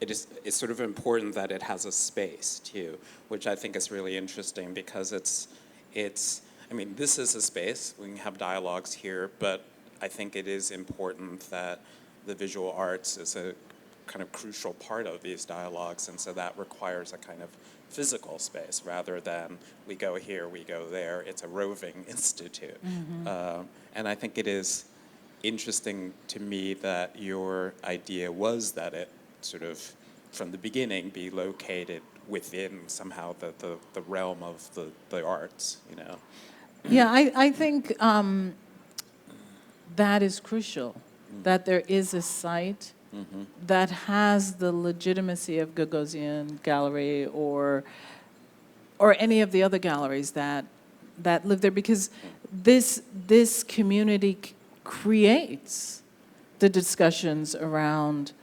it's sort of important that it has a space too, which I think is really interesting because this is a space, we can have dialogues here, but I think it is important that the visual arts is a kind of crucial part of these dialogues, and so that requires a kind of physical space rather than we go here, we go there. It's a roving institute. Mm-hmm. And I think it is interesting to me that your idea was that it sort of, from the beginning, be located within somehow the realm of the arts, Yeah, I think that is crucial, that there is a site that has the legitimacy of Gagosian Gallery or any of the other galleries that live there, because this community creates the discussions around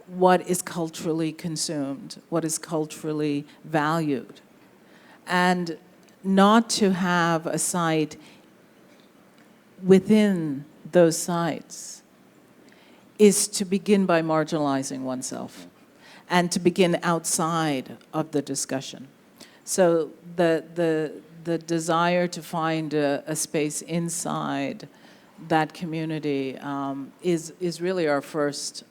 what is culturally consumed, what is culturally valued. And not to have a site within those sites is to begin by marginalizing oneself and to begin outside of the discussion. So the desire to find a space inside that community is really our first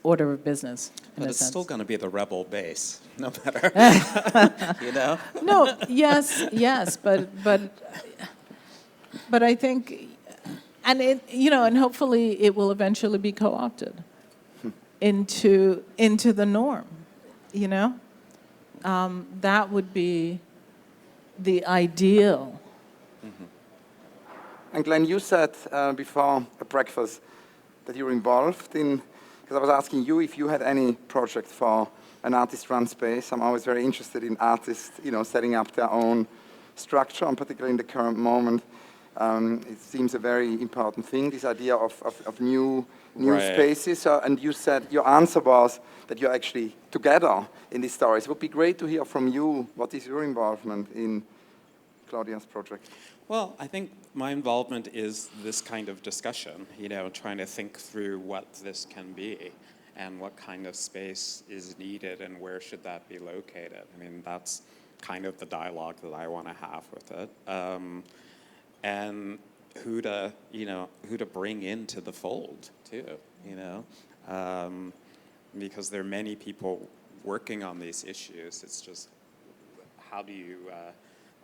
order of business. But it's still going to be the rebel base, no matter, No, yes, but I think, and and hopefully it will eventually be co-opted into the norm, That would be the ideal And Glenn, you said before breakfast that you're involved in, because I was asking you if you had any project for an artist-run space. I'm always very interested in artists, setting up their own structure, and particularly in the current moment. It seems a very important thing, this idea of new Right. spaces. And you said your answer was that you're actually together in these stories. It would be great to hear from you. What is your involvement in Claudia's project? Well, I think my involvement is this kind of discussion, trying to think through what this can be and what kind of space is needed and where should that be located. I mean, that's kind of the dialogue that I want to have with it. And who to bring into the fold too, because there are many people working on these issues. It's just how do you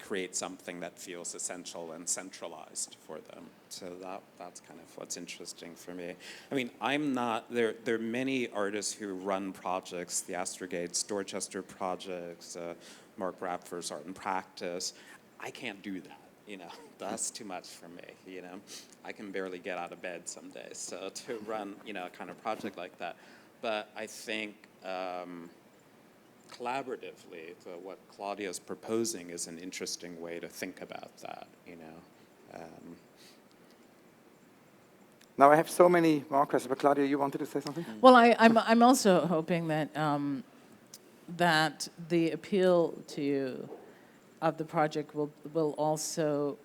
create something that feels essential and centralized for them. So that's kind of what's interesting for me. I mean, I'm not, there are many artists who run projects, the Astrogates, Dorchester projects, Mark Rapfer's Art and Practice. I can't do that. That's too much for me, I can barely get out of bed some days, so to run, a kind of project like that. But I think collaboratively, what Claudia's proposing is an interesting way to think about that, Now I have so many more questions, but Claudia, you wanted to say something? Well, I'm also hoping that that the appeal to you of the project will also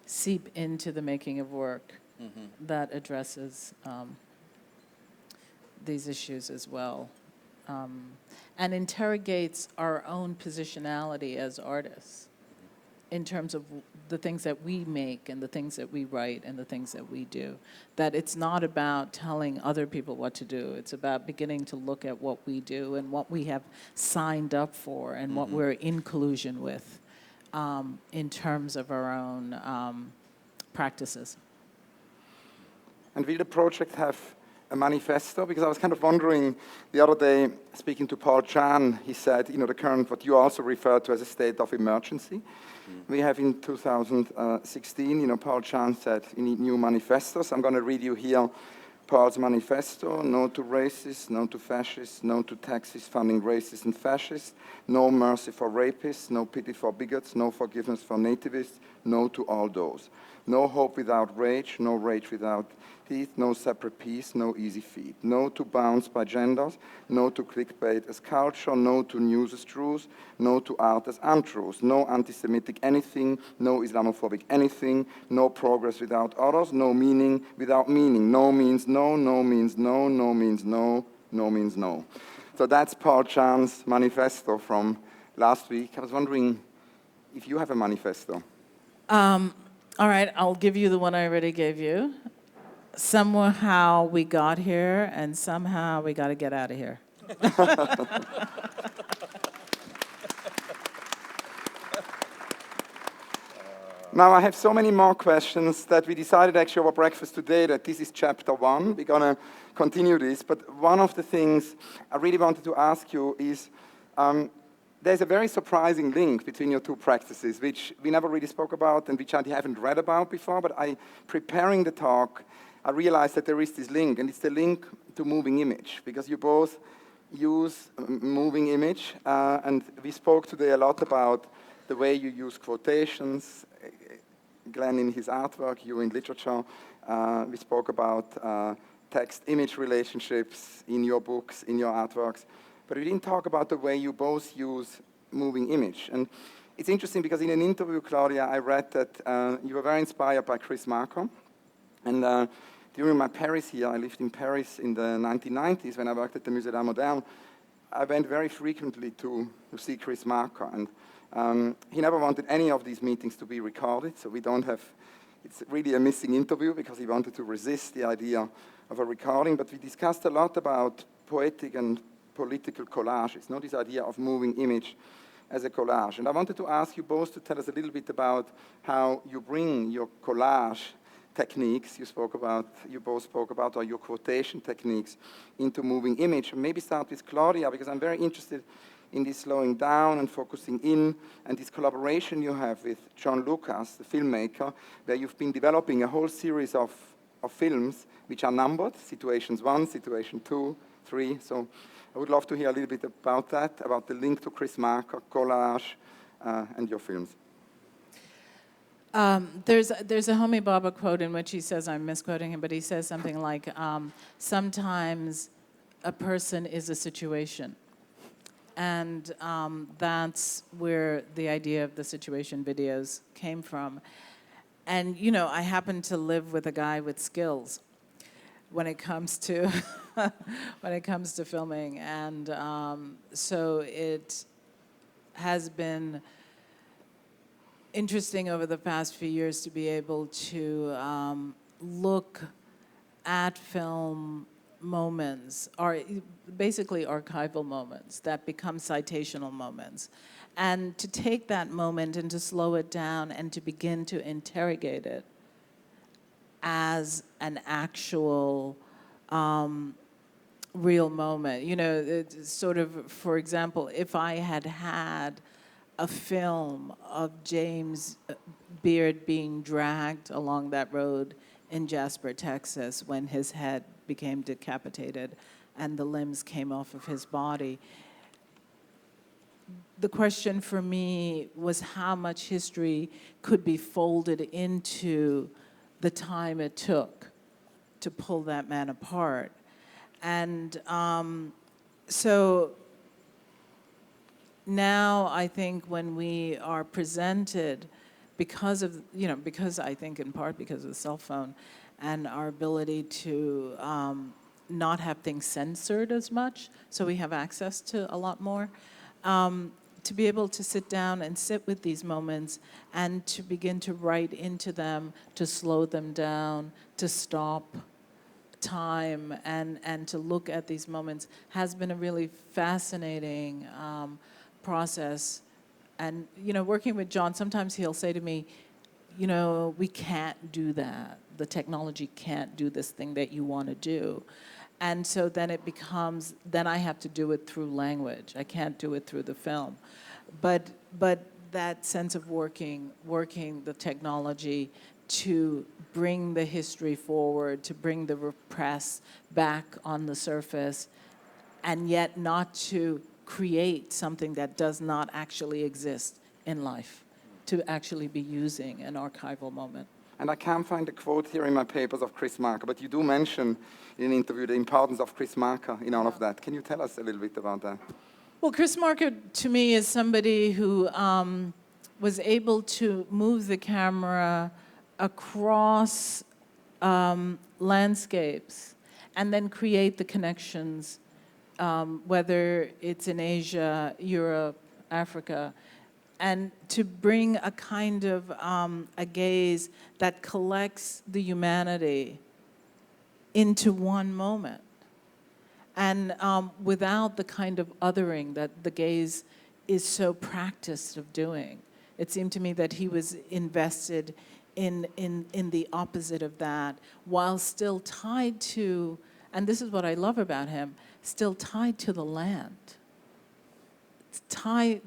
seep into the making of work that addresses these issues as well, and interrogates our own positionality as artists in terms of the things that we make and the things that we write and the things that we do. That it's not about telling other people what to do. It's about beginning to look at what we do and what we have signed up for and what we're in collusion with in terms of our own practices. And will the project have a manifesto? Because I was kind of wondering the other day, speaking to Paul Chan, he said, the current, what you also refer to as a state of emergency. We have in 2016, Paul Chan said, you need new manifestos. I'm going to read you here Paul's manifesto: no to racists, no to fascists, no to taxes funding racists and fascists, no mercy for rapists, no pity for bigots, no forgiveness for nativists, no to all those. No hope without rage, no rage without teeth, no separate peace, no easy feet. No to bounce by genders, no to clickbait as culture, no to news as truths, no to art as untruths, no anti-Semitic anything, no Islamophobic anything, no progress without others, no meaning without meaning. No means no, no means no, no means no, no means no. So that's Paul Chan's manifesto from last week. I was wondering if you have a manifesto. All right, I'll give you the one I already gave you. Somehow we got here, and somehow we got to get out of here. Now, I have so many more questions that we decided actually over breakfast today that this is chapter 1. We're going to continue this. But one of the things I really wanted to ask you is, there's a very surprising link between your two practices, which we never really spoke about and which I haven't read about before. But preparing the talk, I realized that there is this link, and it's the link to moving image, because you both use moving image. And we spoke today a lot about the way you use quotations, Glenn in his artwork, you in literature. We spoke about text-image relationships in your books, in your artworks. But we didn't talk about the way you both use moving image. And it's interesting because in an interview, Claudia, I read that you were very inspired by Chris Marker. And during my Paris year, I lived in Paris in the 1990s when I worked at the Musée d'Art Moderne. I went very frequently to see Chris Marker. And he never wanted any of these meetings to be recorded, so we don't have, it's really a missing interview because he wanted to resist the idea of a recording. But we discussed a lot about poetic and political collages, this idea of moving image as a collage. And I wanted to ask you both to tell us a little bit about how you bring your collage techniques you both spoke about, or your quotation techniques into moving image. And maybe start with Claudia, because I'm very interested in this slowing down and focusing in, and this collaboration you have with John Lucas, the filmmaker, where you've been developing a whole series of films which are numbered, situations 1, situation 2, 3. So I would love to hear a little bit about that, about the link to Chris Marker, collage, and your films. There's a Homi Bhabha quote in which he says, I'm misquoting him, but he says something like, sometimes a person is a situation. And that's where the idea of the situation videos came from. And, you know, I happen to live with a guy with skills when it comes to when it comes to filming. And so it has been interesting over the past few years to be able to look at film moments, or basically archival moments that become citational moments, and to take that moment and to slow it down and to begin to interrogate it as an actual real moment. You know, it's sort of, for example, if I had had a film of James Beard being dragged along that road in Jasper, Texas, when his head became decapitated and the limbs came off of his body. The question for me was how much history could be folded into the time it took to pull that man apart. And so now I think when we are presented, because of, you know, because I think in part because of the cell phone and our ability to not have things censored as much, so we have access to a lot more, to be able to sit down and sit with these moments and to begin to write into them, to slow them down, to stop time and to look at these moments has been a really fascinating process. And, you know, working with John, sometimes he'll say to me, you know, we can't do that. The technology can't do this thing that you want to do. And so then it becomes, then I have to do it through language. I can't do it through the film. But that sense of working the technology to bring the history forward, to bring the repressed back on the surface, and yet not to create something that does not actually exist in life, to actually be using an archival moment. And I can't find a quote here in my papers of Chris Marker, but you do mention in an interview the importance of Chris Marker in all of that. Can you tell us a little bit about that? Well, Chris Marker, to me, is somebody who was able to move the camera across landscapes and then create the connections, whether it's in Asia, Europe, Africa, and to bring a kind of a gaze that collects the humanity into one moment. And without the kind of othering that the gaze is so practiced of doing. It seemed to me that he was invested in the opposite of that, while still tied to, and this is what I love about him, still tied to the land. Tied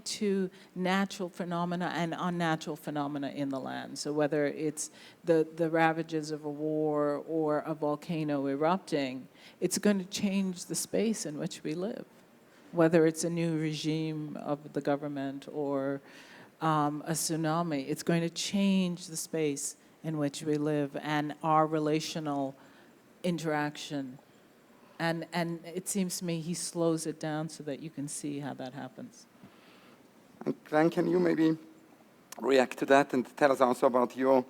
to natural phenomena and unnatural phenomena in the land. So whether it's the ravages of a war or a volcano erupting, it's going to change the space in which we live. Whether it's a new regime of the government or a tsunami, it's going to change the space in which we live and our relational interaction. And it seems to me he slows it down so that you can see how that happens. And Glenn, can you maybe react to that and tell us also about your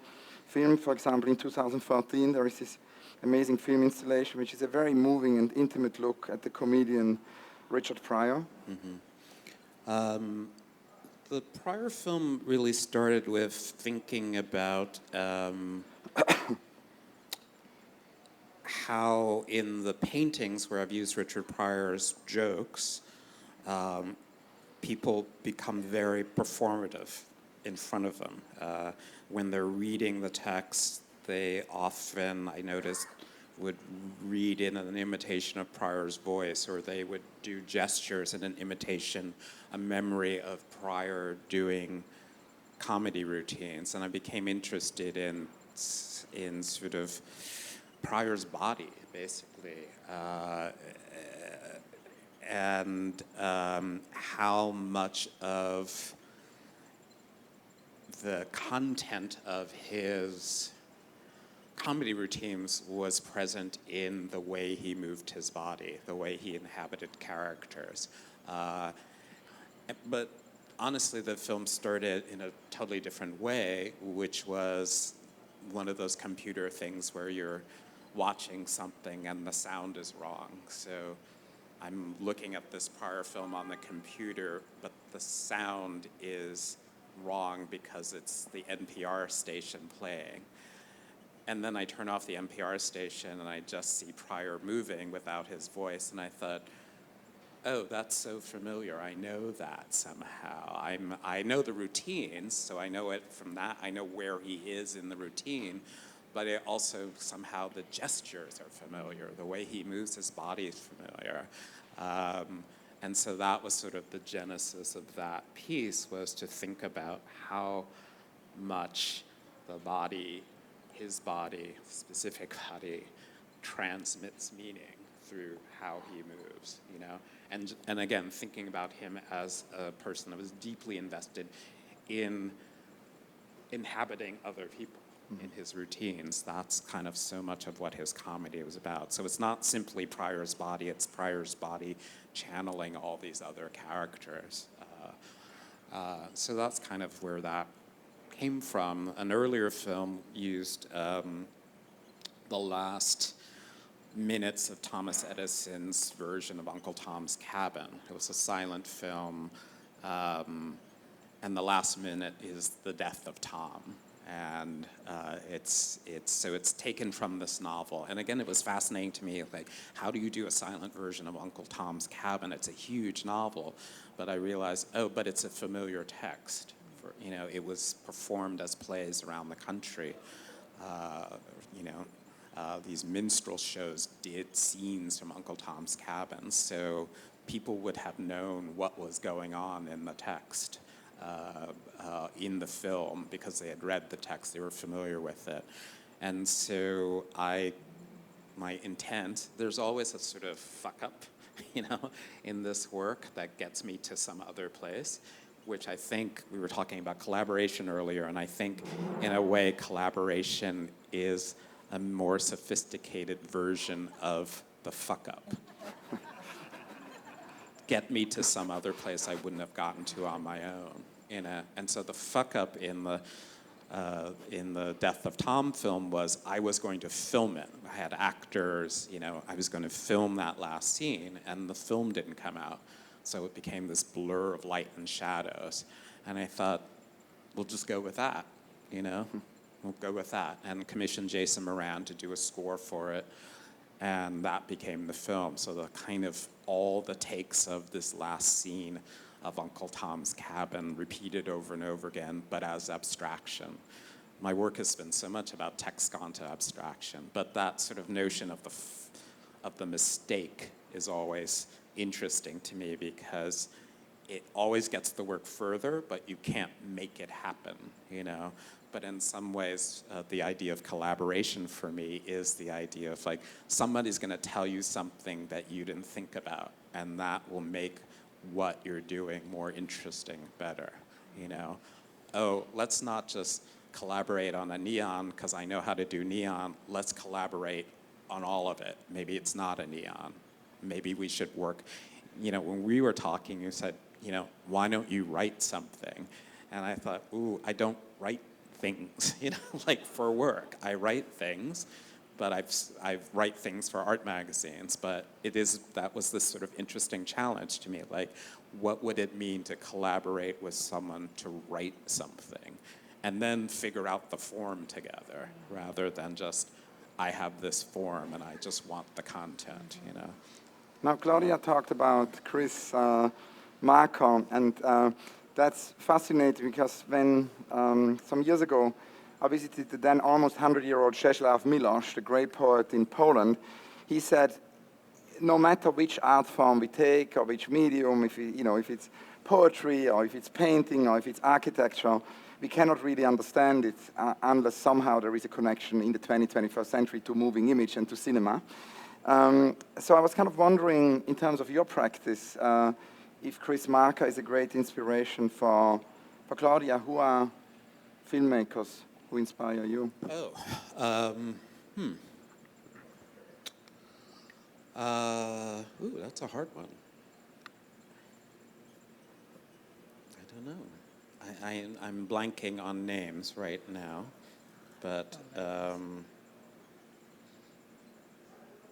film? For example, in 2014, there is this amazing film installation, which is a very moving and intimate look at the comedian Richard Pryor. Mm-hmm. The Pryor film really started with thinking about how in the paintings where I've used Richard Pryor's jokes, people become very performative in front of them. When they're reading the text, they often, I noticed, would read in an imitation of Pryor's voice, or they would do gestures in an imitation, a memory of Pryor doing comedy routines. And I became interested in sort of Pryor's body, basically, and how much of the content of his comedy routines was present in the way he moved his body, the way he inhabited characters. But honestly, the film started in a totally different way, which was one of those computer things where you're watching something and the sound is wrong. So I'm looking at this Pryor film on the computer, but the sound is wrong because it's the NPR station playing. And then I turn off the NPR station and I just see Pryor moving without his voice, and I thought, oh, that's so familiar. I know that somehow. I know the routines, so I know it from that. I know where he is in the routine, but it also somehow the gestures are familiar. The way he moves his body is familiar. And so that was sort of the genesis of that piece, was to think about how much the body, his body, specific body, transmits meaning through how he moves, you know? And again, thinking about him as a person that was deeply invested in inhabiting other people in his routines. That's kind of so much of what his comedy was about. So it's not simply Pryor's body, it's Pryor's body channeling all these other characters. So that's kind of where that came from. An earlier film used the last minutes of Thomas Edison's version of Uncle Tom's Cabin. It was a silent film, and the last minute is the death of Tom. And it's taken from this novel. And again, it was fascinating to me, like, how do you do a silent version of Uncle Tom's Cabin? It's a huge novel, but I realized, oh, but it's a familiar text. You know, it was performed as plays around the country. These minstrel shows did scenes from Uncle Tom's Cabin, so people would have known what was going on in the text. In the film, because they had read the text, they were familiar with it. And so my intent, there's always a sort of fuck up, you know, in this work that gets me to some other place, which I think, we were talking about collaboration earlier, and I think in a way collaboration is a more sophisticated version of the fuck up. Get me to some other place I wouldn't have gotten to on my own. And so the fuck up in the Death of Tom film was I was going to film it. I had actors, you know, I was going to film that last scene, and the film didn't come out. So it became this blur of light and shadows. And I thought, we'll just go with that, you know? We'll go with that. And commissioned Jason Moran to do a score for it. And that became the film. So the kind of all the takes of this last scene of Uncle Tom's Cabin repeated over and over again, but as abstraction. My work has been so much about text gone to abstraction, but that sort of notion of the mistake is always interesting to me, because it always gets the work further, but you can't make it happen, you know? But in some ways, the idea of collaboration for me is the idea of, like, somebody's gonna tell you something that you didn't think about, and that will make what you're doing more interesting, better, you know? Oh, let's not just collaborate on a neon because I know how to do neon. Let's collaborate on all of it. Maybe it's not a neon. Maybe we should work. You know, when we were talking, you said, you know, why don't you write something? And I thought, ooh, I don't write things, you know, like for work. I write things, but I write things for art magazines, but that was this sort of interesting challenge to me, like, what would it mean to collaborate with someone to write something, and then figure out the form together, rather than just, I have this form and I just want the content, you know. Now, Claudia talked about Chris Marker, and that's fascinating because when some years ago I visited the then almost 100-year-old Czesław Miłosz, the great poet in Poland. He said, no matter which art form we take or which medium, if it's poetry or if it's painting or if it's architecture, we cannot really understand it unless somehow there is a connection in the 21st century to moving image and to cinema. So I was kind of wondering, in terms of your practice, if Chris Marker is a great inspiration for Claudia. Who are filmmakers who inspire you? That's a hard one. I don't know. I'm blanking on names right now, but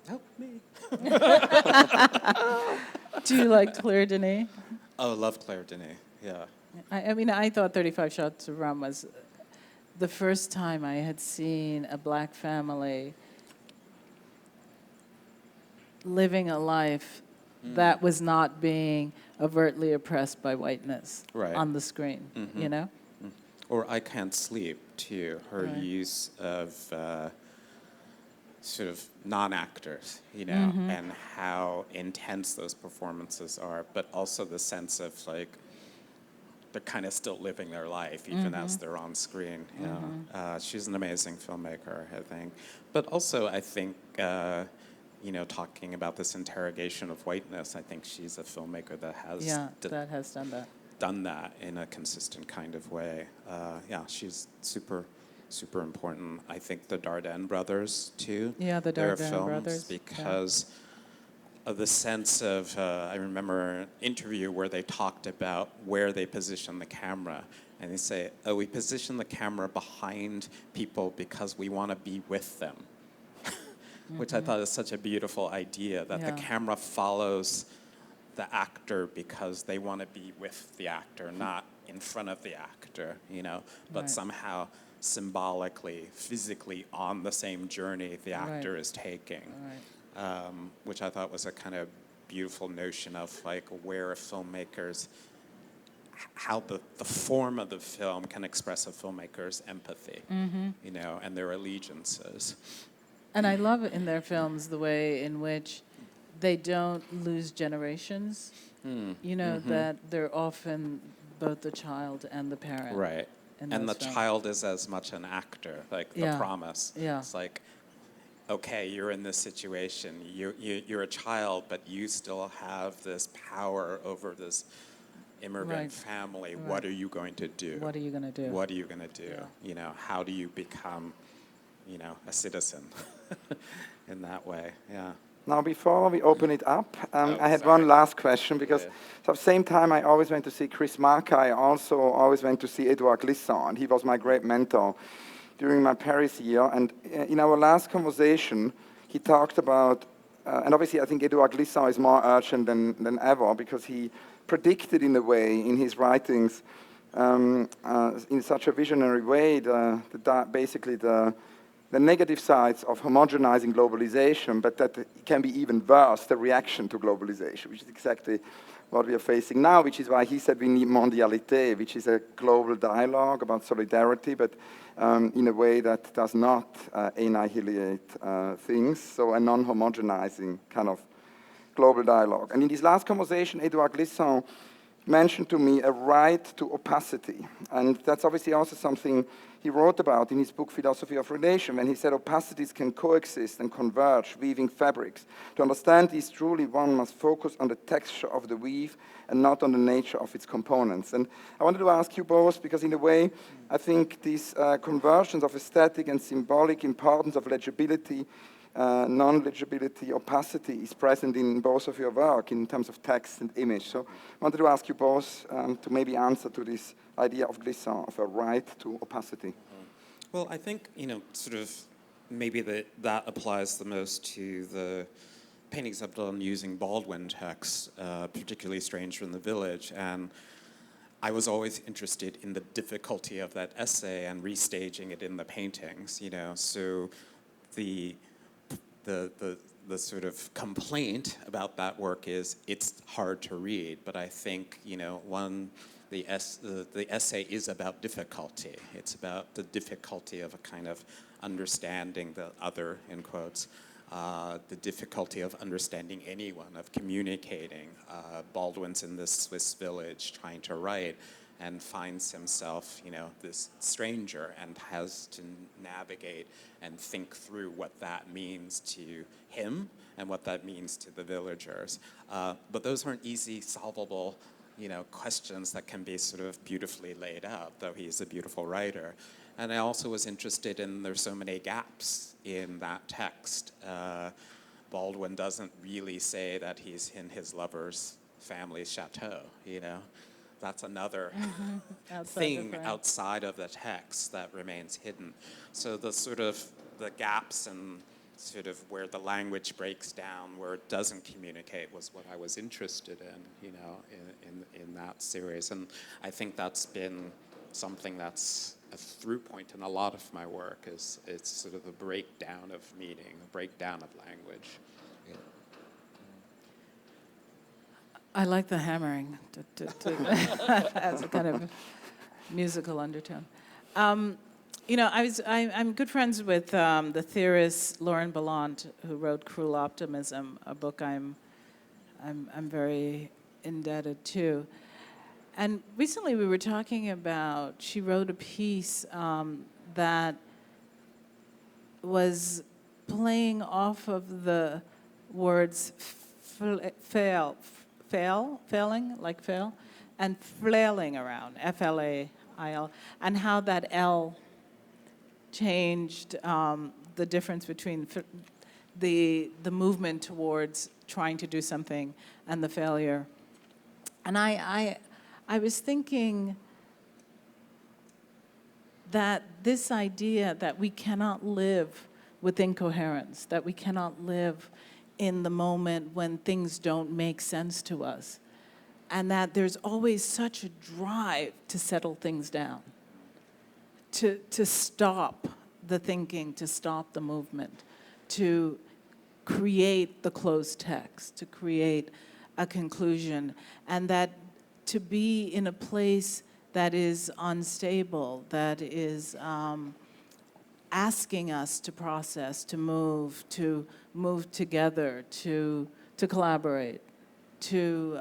help me. Do you like Claire Denis? Oh, love Claire Denis. Yeah. I mean, I thought 35 Shots of Rum was the first time I had seen a black family living a life that was not being overtly oppressed by whiteness on the screen, you know? Or I Can't Sleep, too. Her use of sort of non-actors, you know, and how intense those performances are, but also the sense of, like, they're kind of still living their life, even as they're on screen. You know? She's an amazing filmmaker, I think. But also, I think, you know, talking about this interrogation of whiteness, I think she's a filmmaker that has done that in a consistent kind of way. Yeah, she's super important. I think the Dardenne brothers, too. Yeah, the their Dardenne films, brothers. Because of the sense of, I remember an interview where they talked about where they position the camera. And they say, oh, we position the camera behind people because we want to be with them. Which I thought is such a beautiful idea, that the camera follows the actor because they want to be with the actor, not in front of the actor, you know, but somehow symbolically, physically on the same journey the actor is taking, which I thought was a kind of beautiful notion of, like, where a filmmaker's, how the form of the film can express a filmmaker's empathy, you know, and their allegiances. And I love in their films the way in which they don't lose generations. You know, that they're often both the child and the parent. Right. And the child is as much an actor, like the promise. Yeah. It's like, okay, you're in this situation. You're a child, but you still have this power over this immigrant family. Right. What are you going to do? What are you going to do? What are you going to do? Yeah. You know, how do you become, you know, a citizen in that way? Yeah. Now, before we open it up, I had one last question, because so at the same time I always went to see Chris Marker, I also always went to see Edouard Glissant, and he was my great mentor during my Paris year. And in our last conversation, he talked about, and obviously I think Edouard Glissant is more urgent than ever, because he predicted in a way in his writings, in such a visionary way, basically the negative sides of homogenizing globalization, but that it can be even worse, the reaction to globalization, which is exactly what we are facing now, which is why he said we need mondialité, which is a global dialogue about solidarity, but in a way that does not annihilate things, so a non-homogenizing kind of global dialogue. And in this last conversation, Edouard Glissant mentioned to me a right to opacity, and that's obviously also something he wrote about in his book Philosophy of Relation, when he said opacities can coexist and converge, weaving fabrics. To understand these truly, one must focus on the texture of the weave and not on the nature of its components. And I wanted to ask you both, because in a way, I think these conversions of aesthetic and symbolic importance of legibility, non-legibility, opacity is present in both of your work in terms of text and image. So I wanted to ask you both to maybe answer to this idea of Glissant, of a right to opacity. Well, I think, you know, sort of maybe that applies the most to the paintings I've done using Baldwin texts, particularly Stranger in the Village. And I was always interested in the difficulty of that essay and restaging it in the paintings, you know. So the sort of complaint about that work is it's hard to read, but I think, you know, one the essay is about difficulty. It's about the difficulty of a kind of understanding the other, in quotes, the difficulty of understanding anyone, of communicating. Baldwin's in this Swiss village trying to write and finds himself, this stranger, and has to navigate and think through what that means to him and what that means to the villagers. But those aren't easy, solvable, questions that can be sort of beautifully laid out, though he's a beautiful writer. And I also was interested in there's so many gaps in that text. Baldwin doesn't really say that he's in his lover's family's chateau, That's another thing outside of the text that remains hidden. So the sort of the gaps and sort of where the language breaks down, where it doesn't communicate, was what I was interested in, in that series. And I think that's been something that's a through point in a lot of my work, is it's sort of the breakdown of meaning, the breakdown of language. Yeah. I like the hammering as a kind of musical undertone. I'm good friends with the theorist Laurent Ballant, who wrote Cruel Optimism, a book I'm very indebted to. And recently we were talking about, she wrote a piece that was playing off of the words failing, like fail, and flailing around, F-L-A-I-L, and how that L changed the difference between the movement towards trying to do something and the failure. And I was thinking that this idea that we cannot live with incoherence, that we cannot live in the moment when things don't make sense to us, and that there's always such a drive to settle things down, to stop the thinking, to stop the movement, to create the closed text, to create a conclusion, and that to be in a place that is unstable, that is asking us to process, to move together, to collaborate, to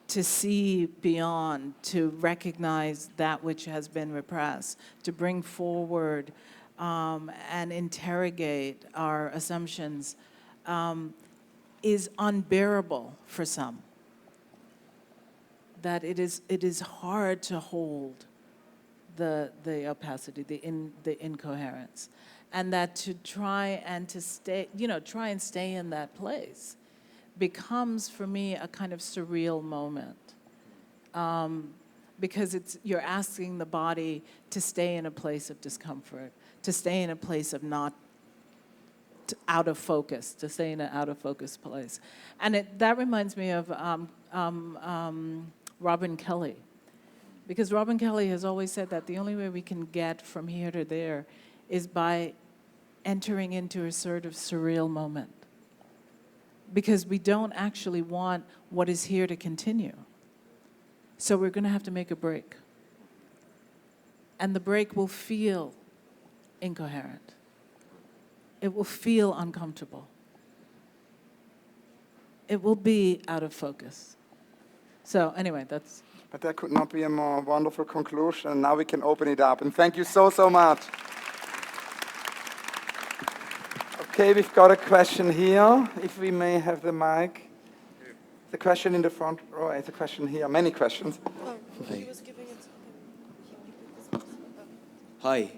see beyond, to recognize that which has been repressed, to bring forward and interrogate our assumptions, is unbearable for some. That it is hard to hold the opacity, the incoherence, and that to try and stay in that place becomes for me a kind of surreal moment, because you're asking the body to stay in a place of discomfort, to stay in a place of not out of focus, to stay in an out of focus place, and that reminds me of Robin Kelly, because Robin Kelly has always said that the only way we can get from here to there is by entering into a sort of surreal moment, because we don't actually want what is here to continue. So we're going to have to make a break. And the break will feel incoherent. It will feel uncomfortable. It will be out of focus. So anyway, that's... But there could not be a more wonderful conclusion. Now we can open it up. And thank you so, so much. Okay, we've got a question here. If we may have the mic. The question in the front row, it's a question here. Many questions. Oh, he was giving it. Hi.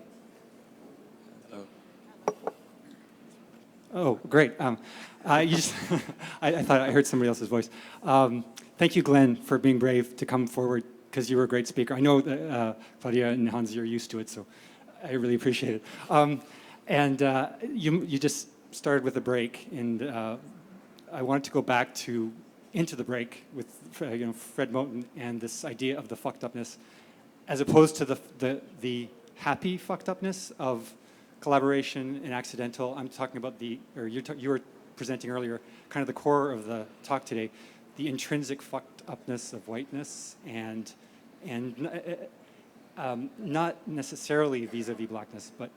Oh, great. I thought I heard somebody else's voice. Thank you, Glenn, for being brave to come forward, because you were a great speaker. I know that Claudia and Hans, you're used to it, so I really appreciate it. You just started with a break, and I wanted to go back into the break with Fred Moten and this idea of the fucked upness, as opposed to the happy fucked upness of collaboration and accidental. I'm talking about you were presenting earlier, kind of the core of the talk today, the intrinsic fucked upness of whiteness, and not necessarily vis-a-vis blackness, but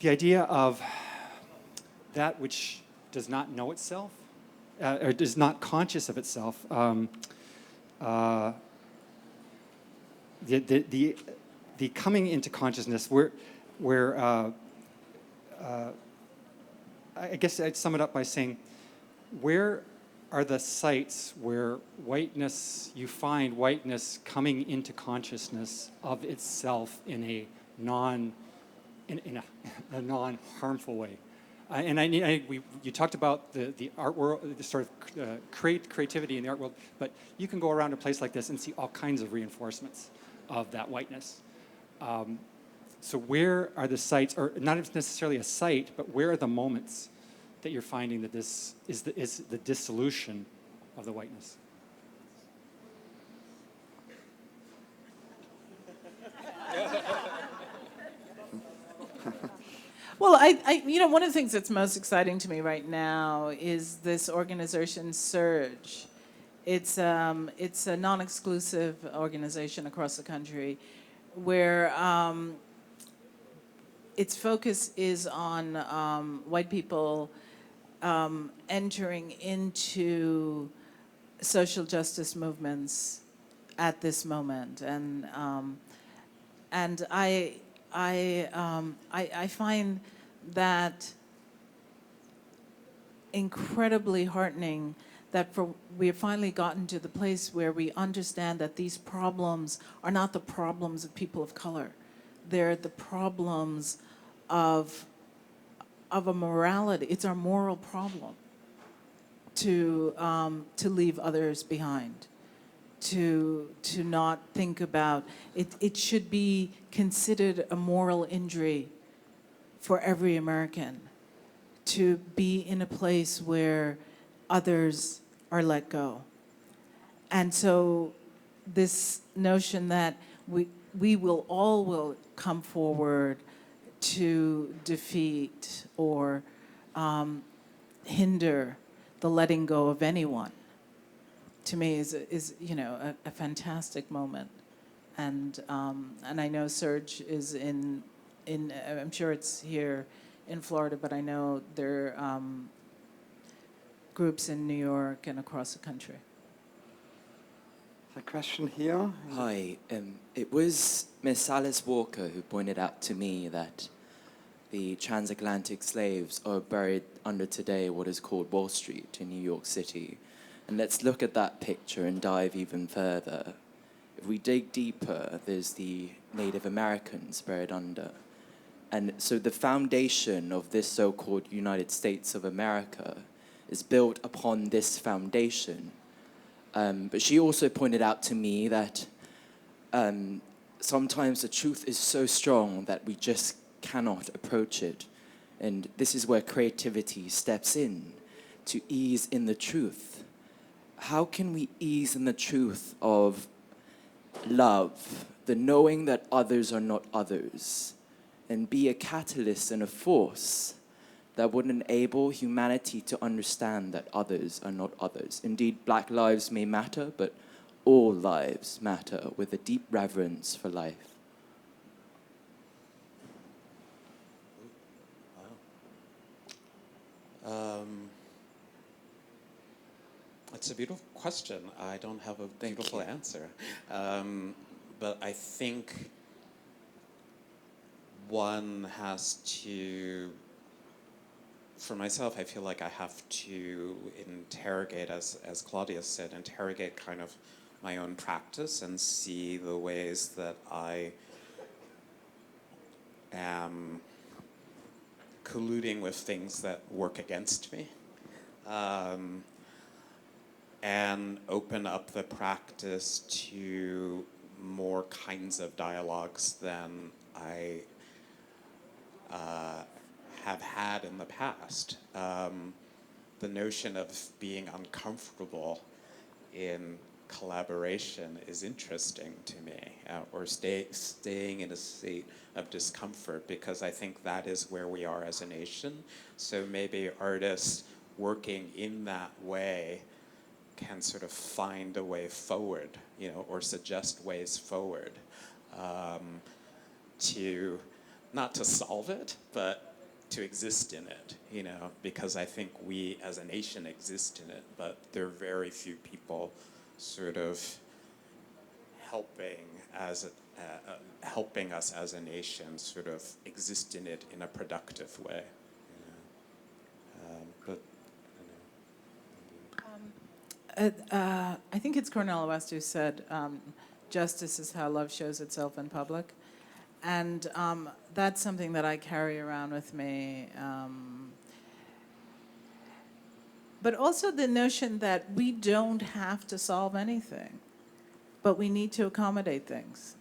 the idea of that which does not know itself, or is not conscious of itself. The coming into consciousness, where I guess I'd sum it up by saying, where are the sites where whiteness, you find whiteness coming into consciousness of itself in a non-harmful way? You talked about the art world, the sort of creativity in the art world, but you can go around a place like this and see all kinds of reinforcements of that whiteness. So where are the sites, or not necessarily a site, but where are the moments that you're finding that this is the dissolution of the whiteness? Well, one of the things that's most exciting to me right now is this organization, Surge. It's a non-exclusive organization across the country where its focus is on white people entering into social justice movements at this moment, and I find that incredibly heartening that we have finally gotten to the place where we understand that these problems are not the problems of people of color. They're the problems of a morality. It's our moral problem to leave others behind, to not think about it. It should be considered a moral injury for every American to be in a place where others are let go. And so this notion that we will come forward to defeat or hinder the letting go of anyone, to me is a fantastic moment. And I know Surge is in I'm sure it's here in Florida, but I know there are groups in New York and across the country. A question here. Hi, it was Miss Alice Walker who pointed out to me that the transatlantic slaves are buried under today what is called Wall Street in New York City. And let's look at that picture and dive even further. If we dig deeper, there's the Native Americans buried under. And so the foundation of this so-called United States of America is built upon this foundation. But she also pointed out to me that sometimes the truth is so strong that we just cannot approach it. And this is where creativity steps in to ease in the truth. How can we ease in the truth of love, the knowing that others are not others, and be a catalyst and a force that would enable humanity to understand that others are not others? Indeed, Black lives may matter, but all lives matter, with a deep reverence for life. It's a beautiful question. I don't have a beautiful answer. But I think one has to, for myself, I feel like I have to interrogate, as Claudia said, interrogate kind of my own practice and see the ways that I am colluding with things that work against me. And open up the practice to more kinds of dialogues than I have had in the past. The notion of being uncomfortable in collaboration is interesting to me, or staying in a state of discomfort, because I think that is where we are as a nation. So maybe artists working in that way can sort of find a way forward, or suggest ways forward to, not to solve it, but to exist in it, because I think we as a nation exist in it, but there are very few people sort of helping us as a nation sort of exist in it in a productive way. I think it's Cornel West who said, justice is how love shows itself in public. And that's something that I carry around with me. But also the notion that we don't have to solve anything, but we need to accommodate things,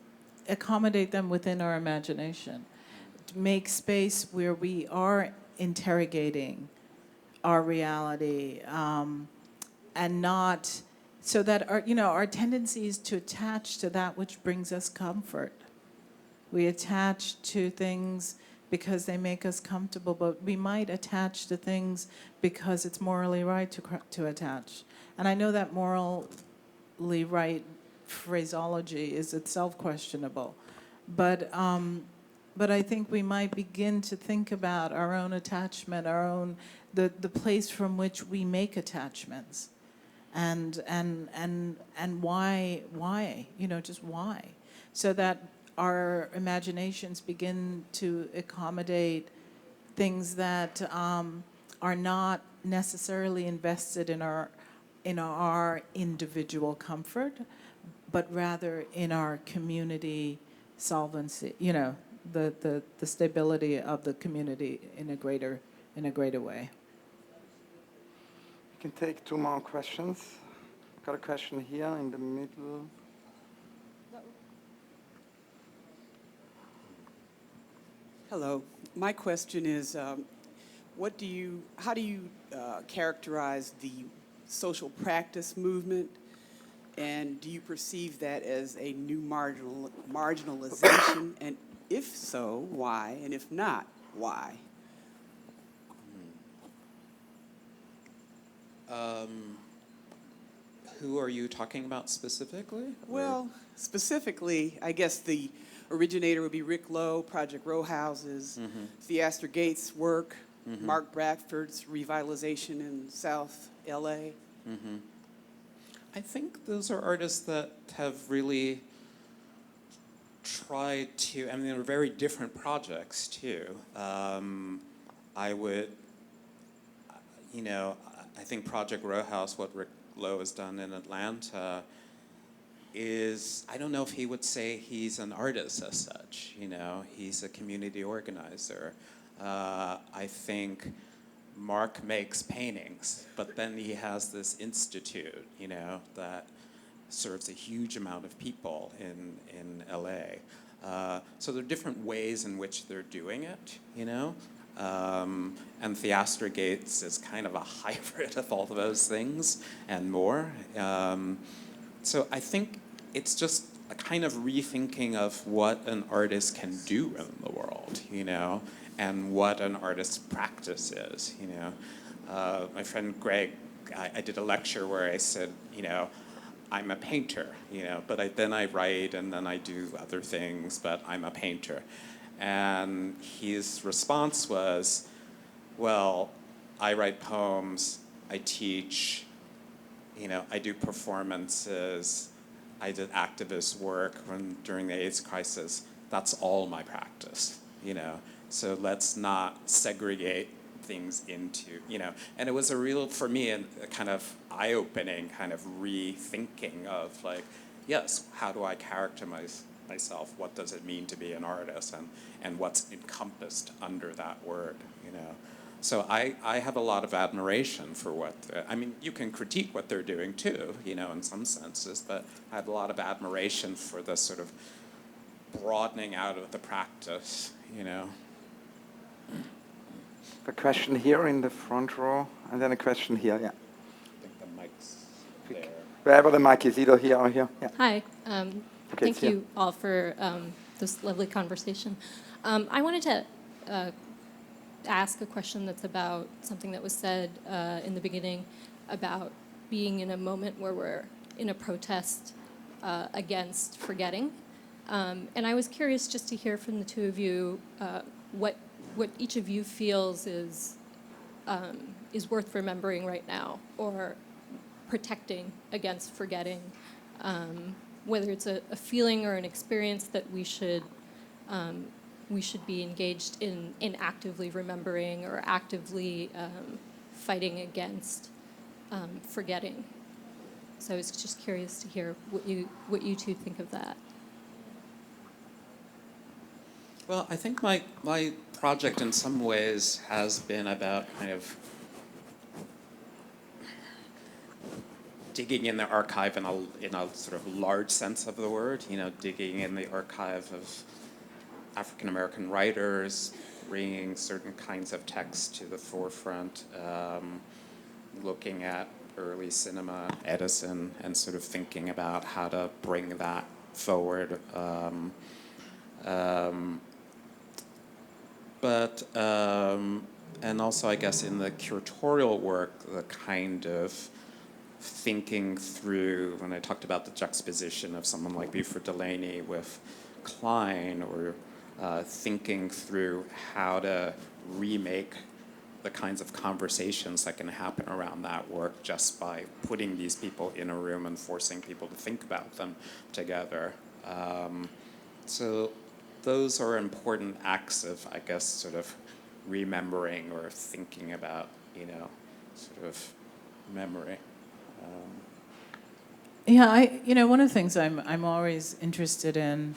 accommodate them within our imagination, to make space where we are interrogating our reality, and not so that our tendency is to attach to that which brings us comfort. We attach to things because they make us comfortable, but we might attach to things because it's morally right to attach. And I know that morally right phraseology is itself questionable, but I think we might begin to think about our own attachment, the place from which we make attachments, and why, just why, so that our imaginations begin to accommodate things that are not necessarily invested in our individual comfort, but rather in our community solvency, the stability of the community in a greater way. We can take 2 more questions. Got a question here in the middle. Hello. My question is, how do you characterize the social practice movement, and do you perceive that as a new marginalization? And if so, why? And if not, why? Who are you talking about specifically? Well, specifically, I guess the originator would be Rick Lowe, Project Row Houses, Theaster Gates' work, Mark Bradford's revitalization in South LA. I think those are artists that have really tried to, they're very different projects too. I think Project Row House, what Rick Lowe has done in Atlanta, is, I don't know if he would say he's an artist as such, he's a community organizer. I think Mark makes paintings, but then he has this institute, that serves a huge amount of people in LA. So there are different ways in which they're doing it, and Theaster Gates is kind of a hybrid of all of those things and more. So I think it's just a kind of rethinking of what an artist can do in the world, and what an artist's practice is, My friend Greg, I did a lecture where I said, I'm a painter, but then I write and then I do other things, but I'm a painter. And his response was, well, I write poems, I teach, I do performances, I did activist work during the AIDS crisis. That's all my practice, So let's not segregate things into, And it was a real, for me, a kind of eye-opening kind of rethinking of like, yes, how do I characterize myself? What does it mean to be an artist? And what's encompassed under that word, So I have a lot of admiration for you can critique what they're doing too, in some senses, but I have a lot of admiration for the sort of broadening out of the practice, A question here in the front row, and then a question here, yeah. I think the mic's there. Wherever the mic is, either here or here. Yeah. Hi. Okay, Thank you all for this lovely conversation. I wanted to ask a question that's about something that was said in the beginning about being in a moment where we're in a protest against forgetting. And I was curious just to hear from the two of you what each of you feels is worth remembering right now, or protecting against forgetting, whether it's a feeling or an experience that we should be engaged in actively remembering or actively fighting against forgetting. So I was just curious to hear what you two think of that. Well, I think my project in some ways has been about kind of digging in the archive in a sort of large sense of the word, digging in the archive of African American writers, bringing certain kinds of texts to the forefront, looking at early cinema, Edison, and sort of thinking about how to bring that forward. And also, I guess, in the curatorial work, the kind of thinking through, when I talked about the juxtaposition of someone like Buford Delaney with Klein, or thinking through how to remake the kinds of conversations that can happen around that work just by putting these people in a room and forcing people to think about them together. So those are important acts of, I guess, sort of remembering or thinking about, sort of memory. Yeah, one of the things I'm always interested in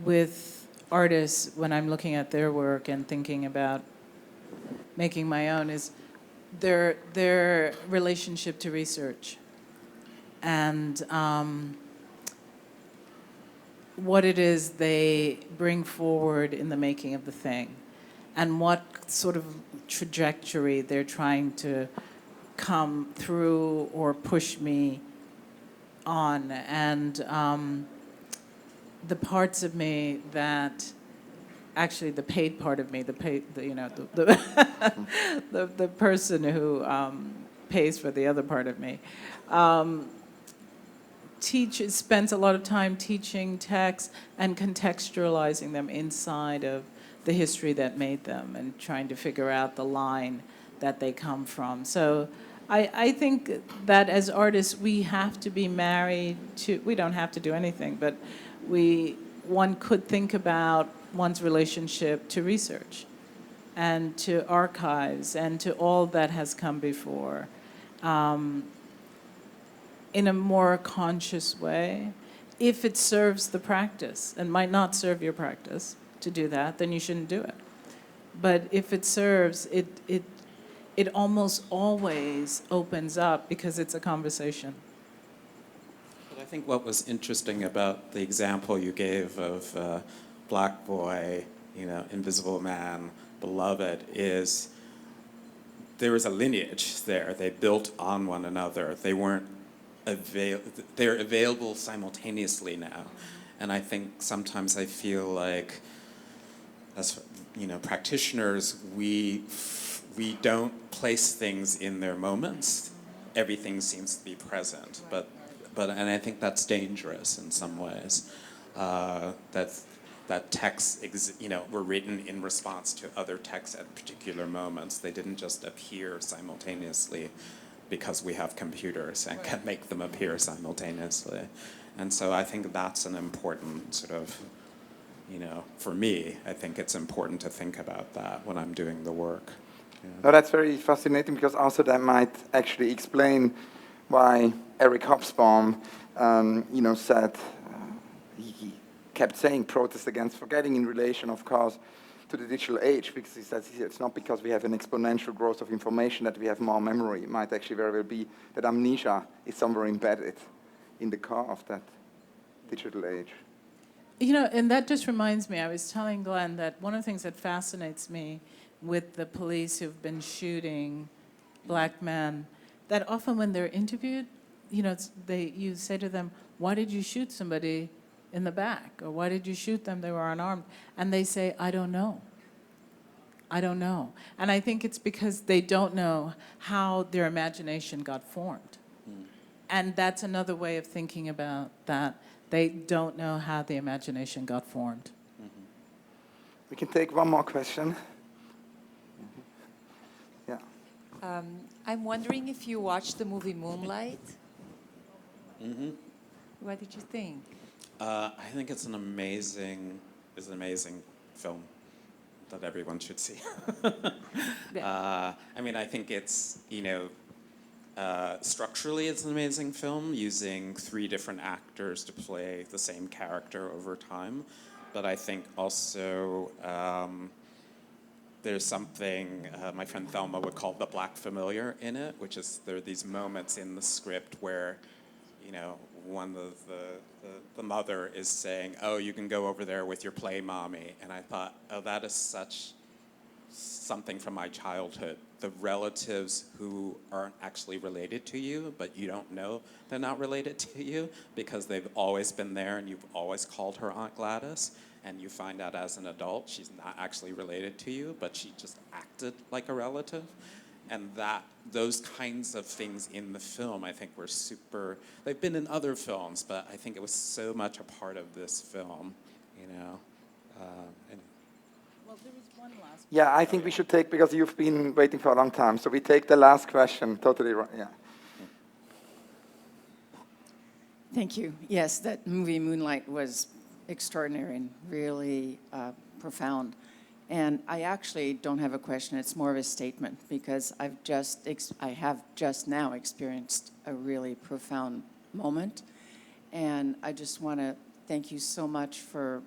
with artists when I'm looking at their work and thinking about making my own is their relationship to research, and what it is they bring forward in the making of the thing, and what sort of trajectory they're trying to come through or push me on. And the parts of me that, actually the paid part of me, the person who pays for the other part of me, spends a lot of time teaching texts and contextualizing them inside of the history that made them, and trying to figure out the line that they come from. So I think that as artists, we have to be married to, we don't have to do anything, but one could think about one's relationship to research and to archives and to all that has come before in a more conscious way. If it serves the practice, and might not serve your practice to do that, then you shouldn't do it. But if it serves, it almost always opens up because it's a conversation. But I think what was interesting about the example you gave of Black Boy, Invisible Man, Beloved, is there was a lineage there. They built on one another. They weren't they're available simultaneously now. And I think sometimes I feel like, as practitioners, we don't place things in their moments. Everything seems to be present, but and I think that's dangerous in some ways. That texts were written in response to other texts at particular moments. They didn't just appear simultaneously because we have computers and can make them appear simultaneously. And so I think that's an important sort of, for me, I think it's important to think about that when I'm doing the work. Yeah. No, that's very fascinating, because also that might actually explain why Eric Hobsbawm, said, he kept saying protest against forgetting in relation, of course, to the digital age, because he says it's not because we have an exponential growth of information that we have more memory. It might actually very well be that amnesia is somewhere embedded in the core of that digital age. And that just reminds me, I was telling Glenn that one of the things that fascinates me with the police who've been shooting black men, that often when they're interviewed, you say to them, why did you shoot somebody in the back? Or why did you shoot them? They were unarmed. And they say, I don't know. I don't know. And I think it's because they don't know how their imagination got formed. And that's another way of thinking about that. They don't know how the imagination got formed. We can take one more question. Yeah. I'm wondering if you watched the movie Moonlight. Mm-hmm. What did you think? I think it's an amazing film that everyone should see. I mean, I think it's, structurally it's an amazing film, using 3 different actors to play the same character over time. But I think also there's something my friend Thelma would call the black familiar in it, which is there are these moments in the script where, one of the mother is saying, "Oh, you can go over there with your play mommy," and I thought, oh, that is such something from my childhood. The relatives who aren't actually related to you, but you don't know they're not related to you because they've always been there and you've always called her Aunt Gladys, and you find out as an adult she's not actually related to you, but she just acted like a relative. And those kinds of things in the film, I think, were super. They've been in other films, but I think it was so much a part of this film, and Well, there was one last. Yeah, I think we should take, because you've been waiting for a long time, so we take the last question. Totally right, yeah. Thank you. Yes, that movie Moonlight was extraordinary and really profound. And I actually don't have a question. It's more of a statement, because I have just now experienced a really profound moment. And I just want to thank you so much for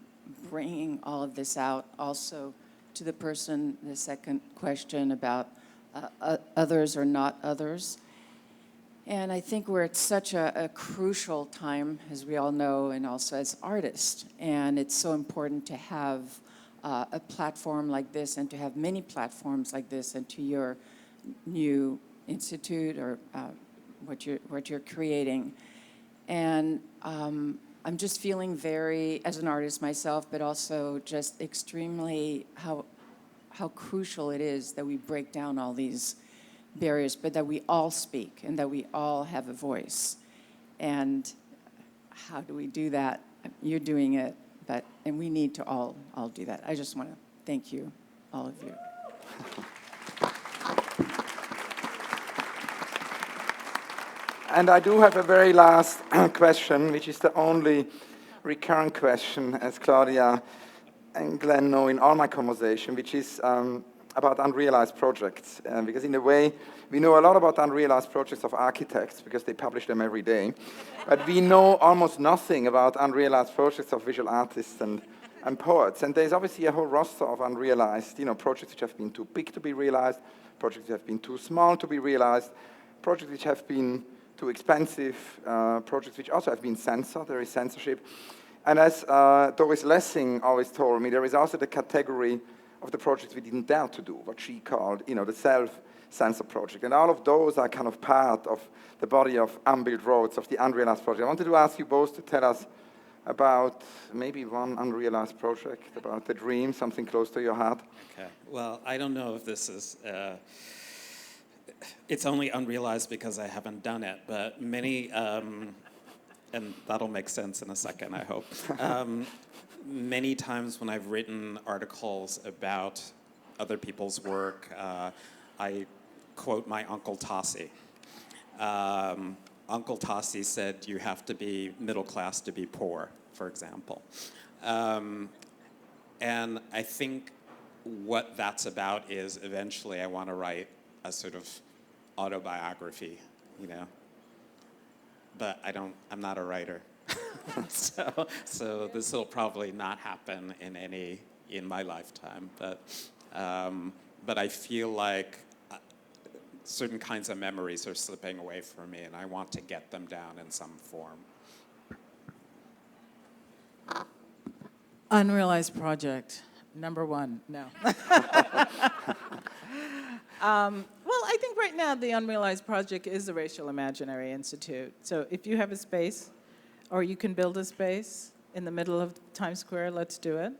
bringing all of this out. Also, to the person, the second question about others or not others. And I think we're at such a crucial time, as we all know, and also as artists. And it's so important to have a platform like this, and to have many platforms like this, and to your new institute or what you're creating. And I'm just feeling very, as an artist myself, but also just extremely how crucial it is that we break down all these barriers, but that we all speak and that we all have a voice. And how do we do that? You're doing it, and we need to all do that. I just want to thank you, all of you. And I do have a very last question, which is the only recurrent question, as Claudia and Glenn know in all my conversation, which is about unrealized projects. Because in a way, we know a lot about unrealized projects of architects because they publish them every day. But we know almost nothing about unrealized projects of visual artists and poets. And there's obviously a whole roster of unrealized projects which have been too big to be realized, projects which have been too small to be realized, projects which have been too expensive, projects which also have been censored. There is censorship. And as Doris Lessing always told me, there is also the category of the projects we didn't dare to do, what she called, the self-censor project. And all of those are kind of part of the body of unbuilt roads, of the unrealized project. I wanted to ask you both to tell us about maybe one unrealized project, about the dream, something close to your heart. Okay. Well, I don't know if this is. It's only unrealized because I haven't done it, but many, and that'll make sense in a second, I hope. Many times when I've written articles about other people's work, I quote my Uncle Tossie. Uncle Tossie said you have to be middle class to be poor, for example. And I think what that's about is eventually I want to write a sort of autobiography, But I'm not a writer. So this will probably not happen in my lifetime. But I feel like certain kinds of memories are slipping away from me, and I want to get them down in some form. Unrealized project, number one, no. Well, I think right now the unrealized project is the Racial Imaginary Institute. So if you have a space, or you can build a space in the middle of Times Square, let's do it.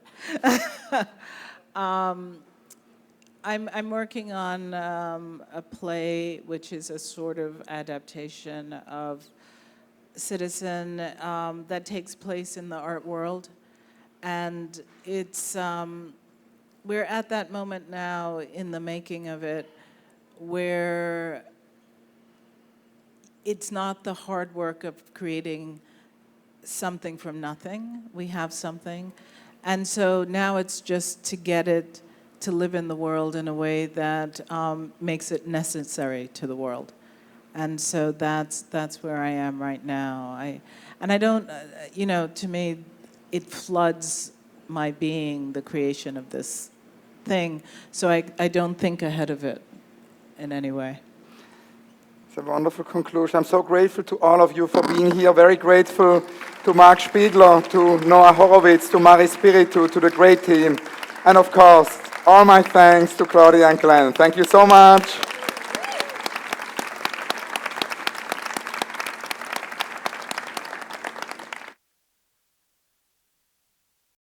I'm working on a play which is a sort of adaptation of Citizen that takes place in the art world. And it's, we're at that moment now in the making of it where it's not the hard work of creating something from nothing. We have something. And so now it's just to get it to live in the world in a way that makes it necessary to the world. And so that's where I am right now. I don't, you know, to me, it floods my being, the creation of this thing. So I don't think ahead of it in any way. It's a wonderful conclusion. I'm so grateful to all of you for being here. Very grateful to Mark Spiegler, to Noah Horowitz, to Mari Spiritu, to the great team. And of course, all my thanks to Claudia and Glenn. Thank you so much.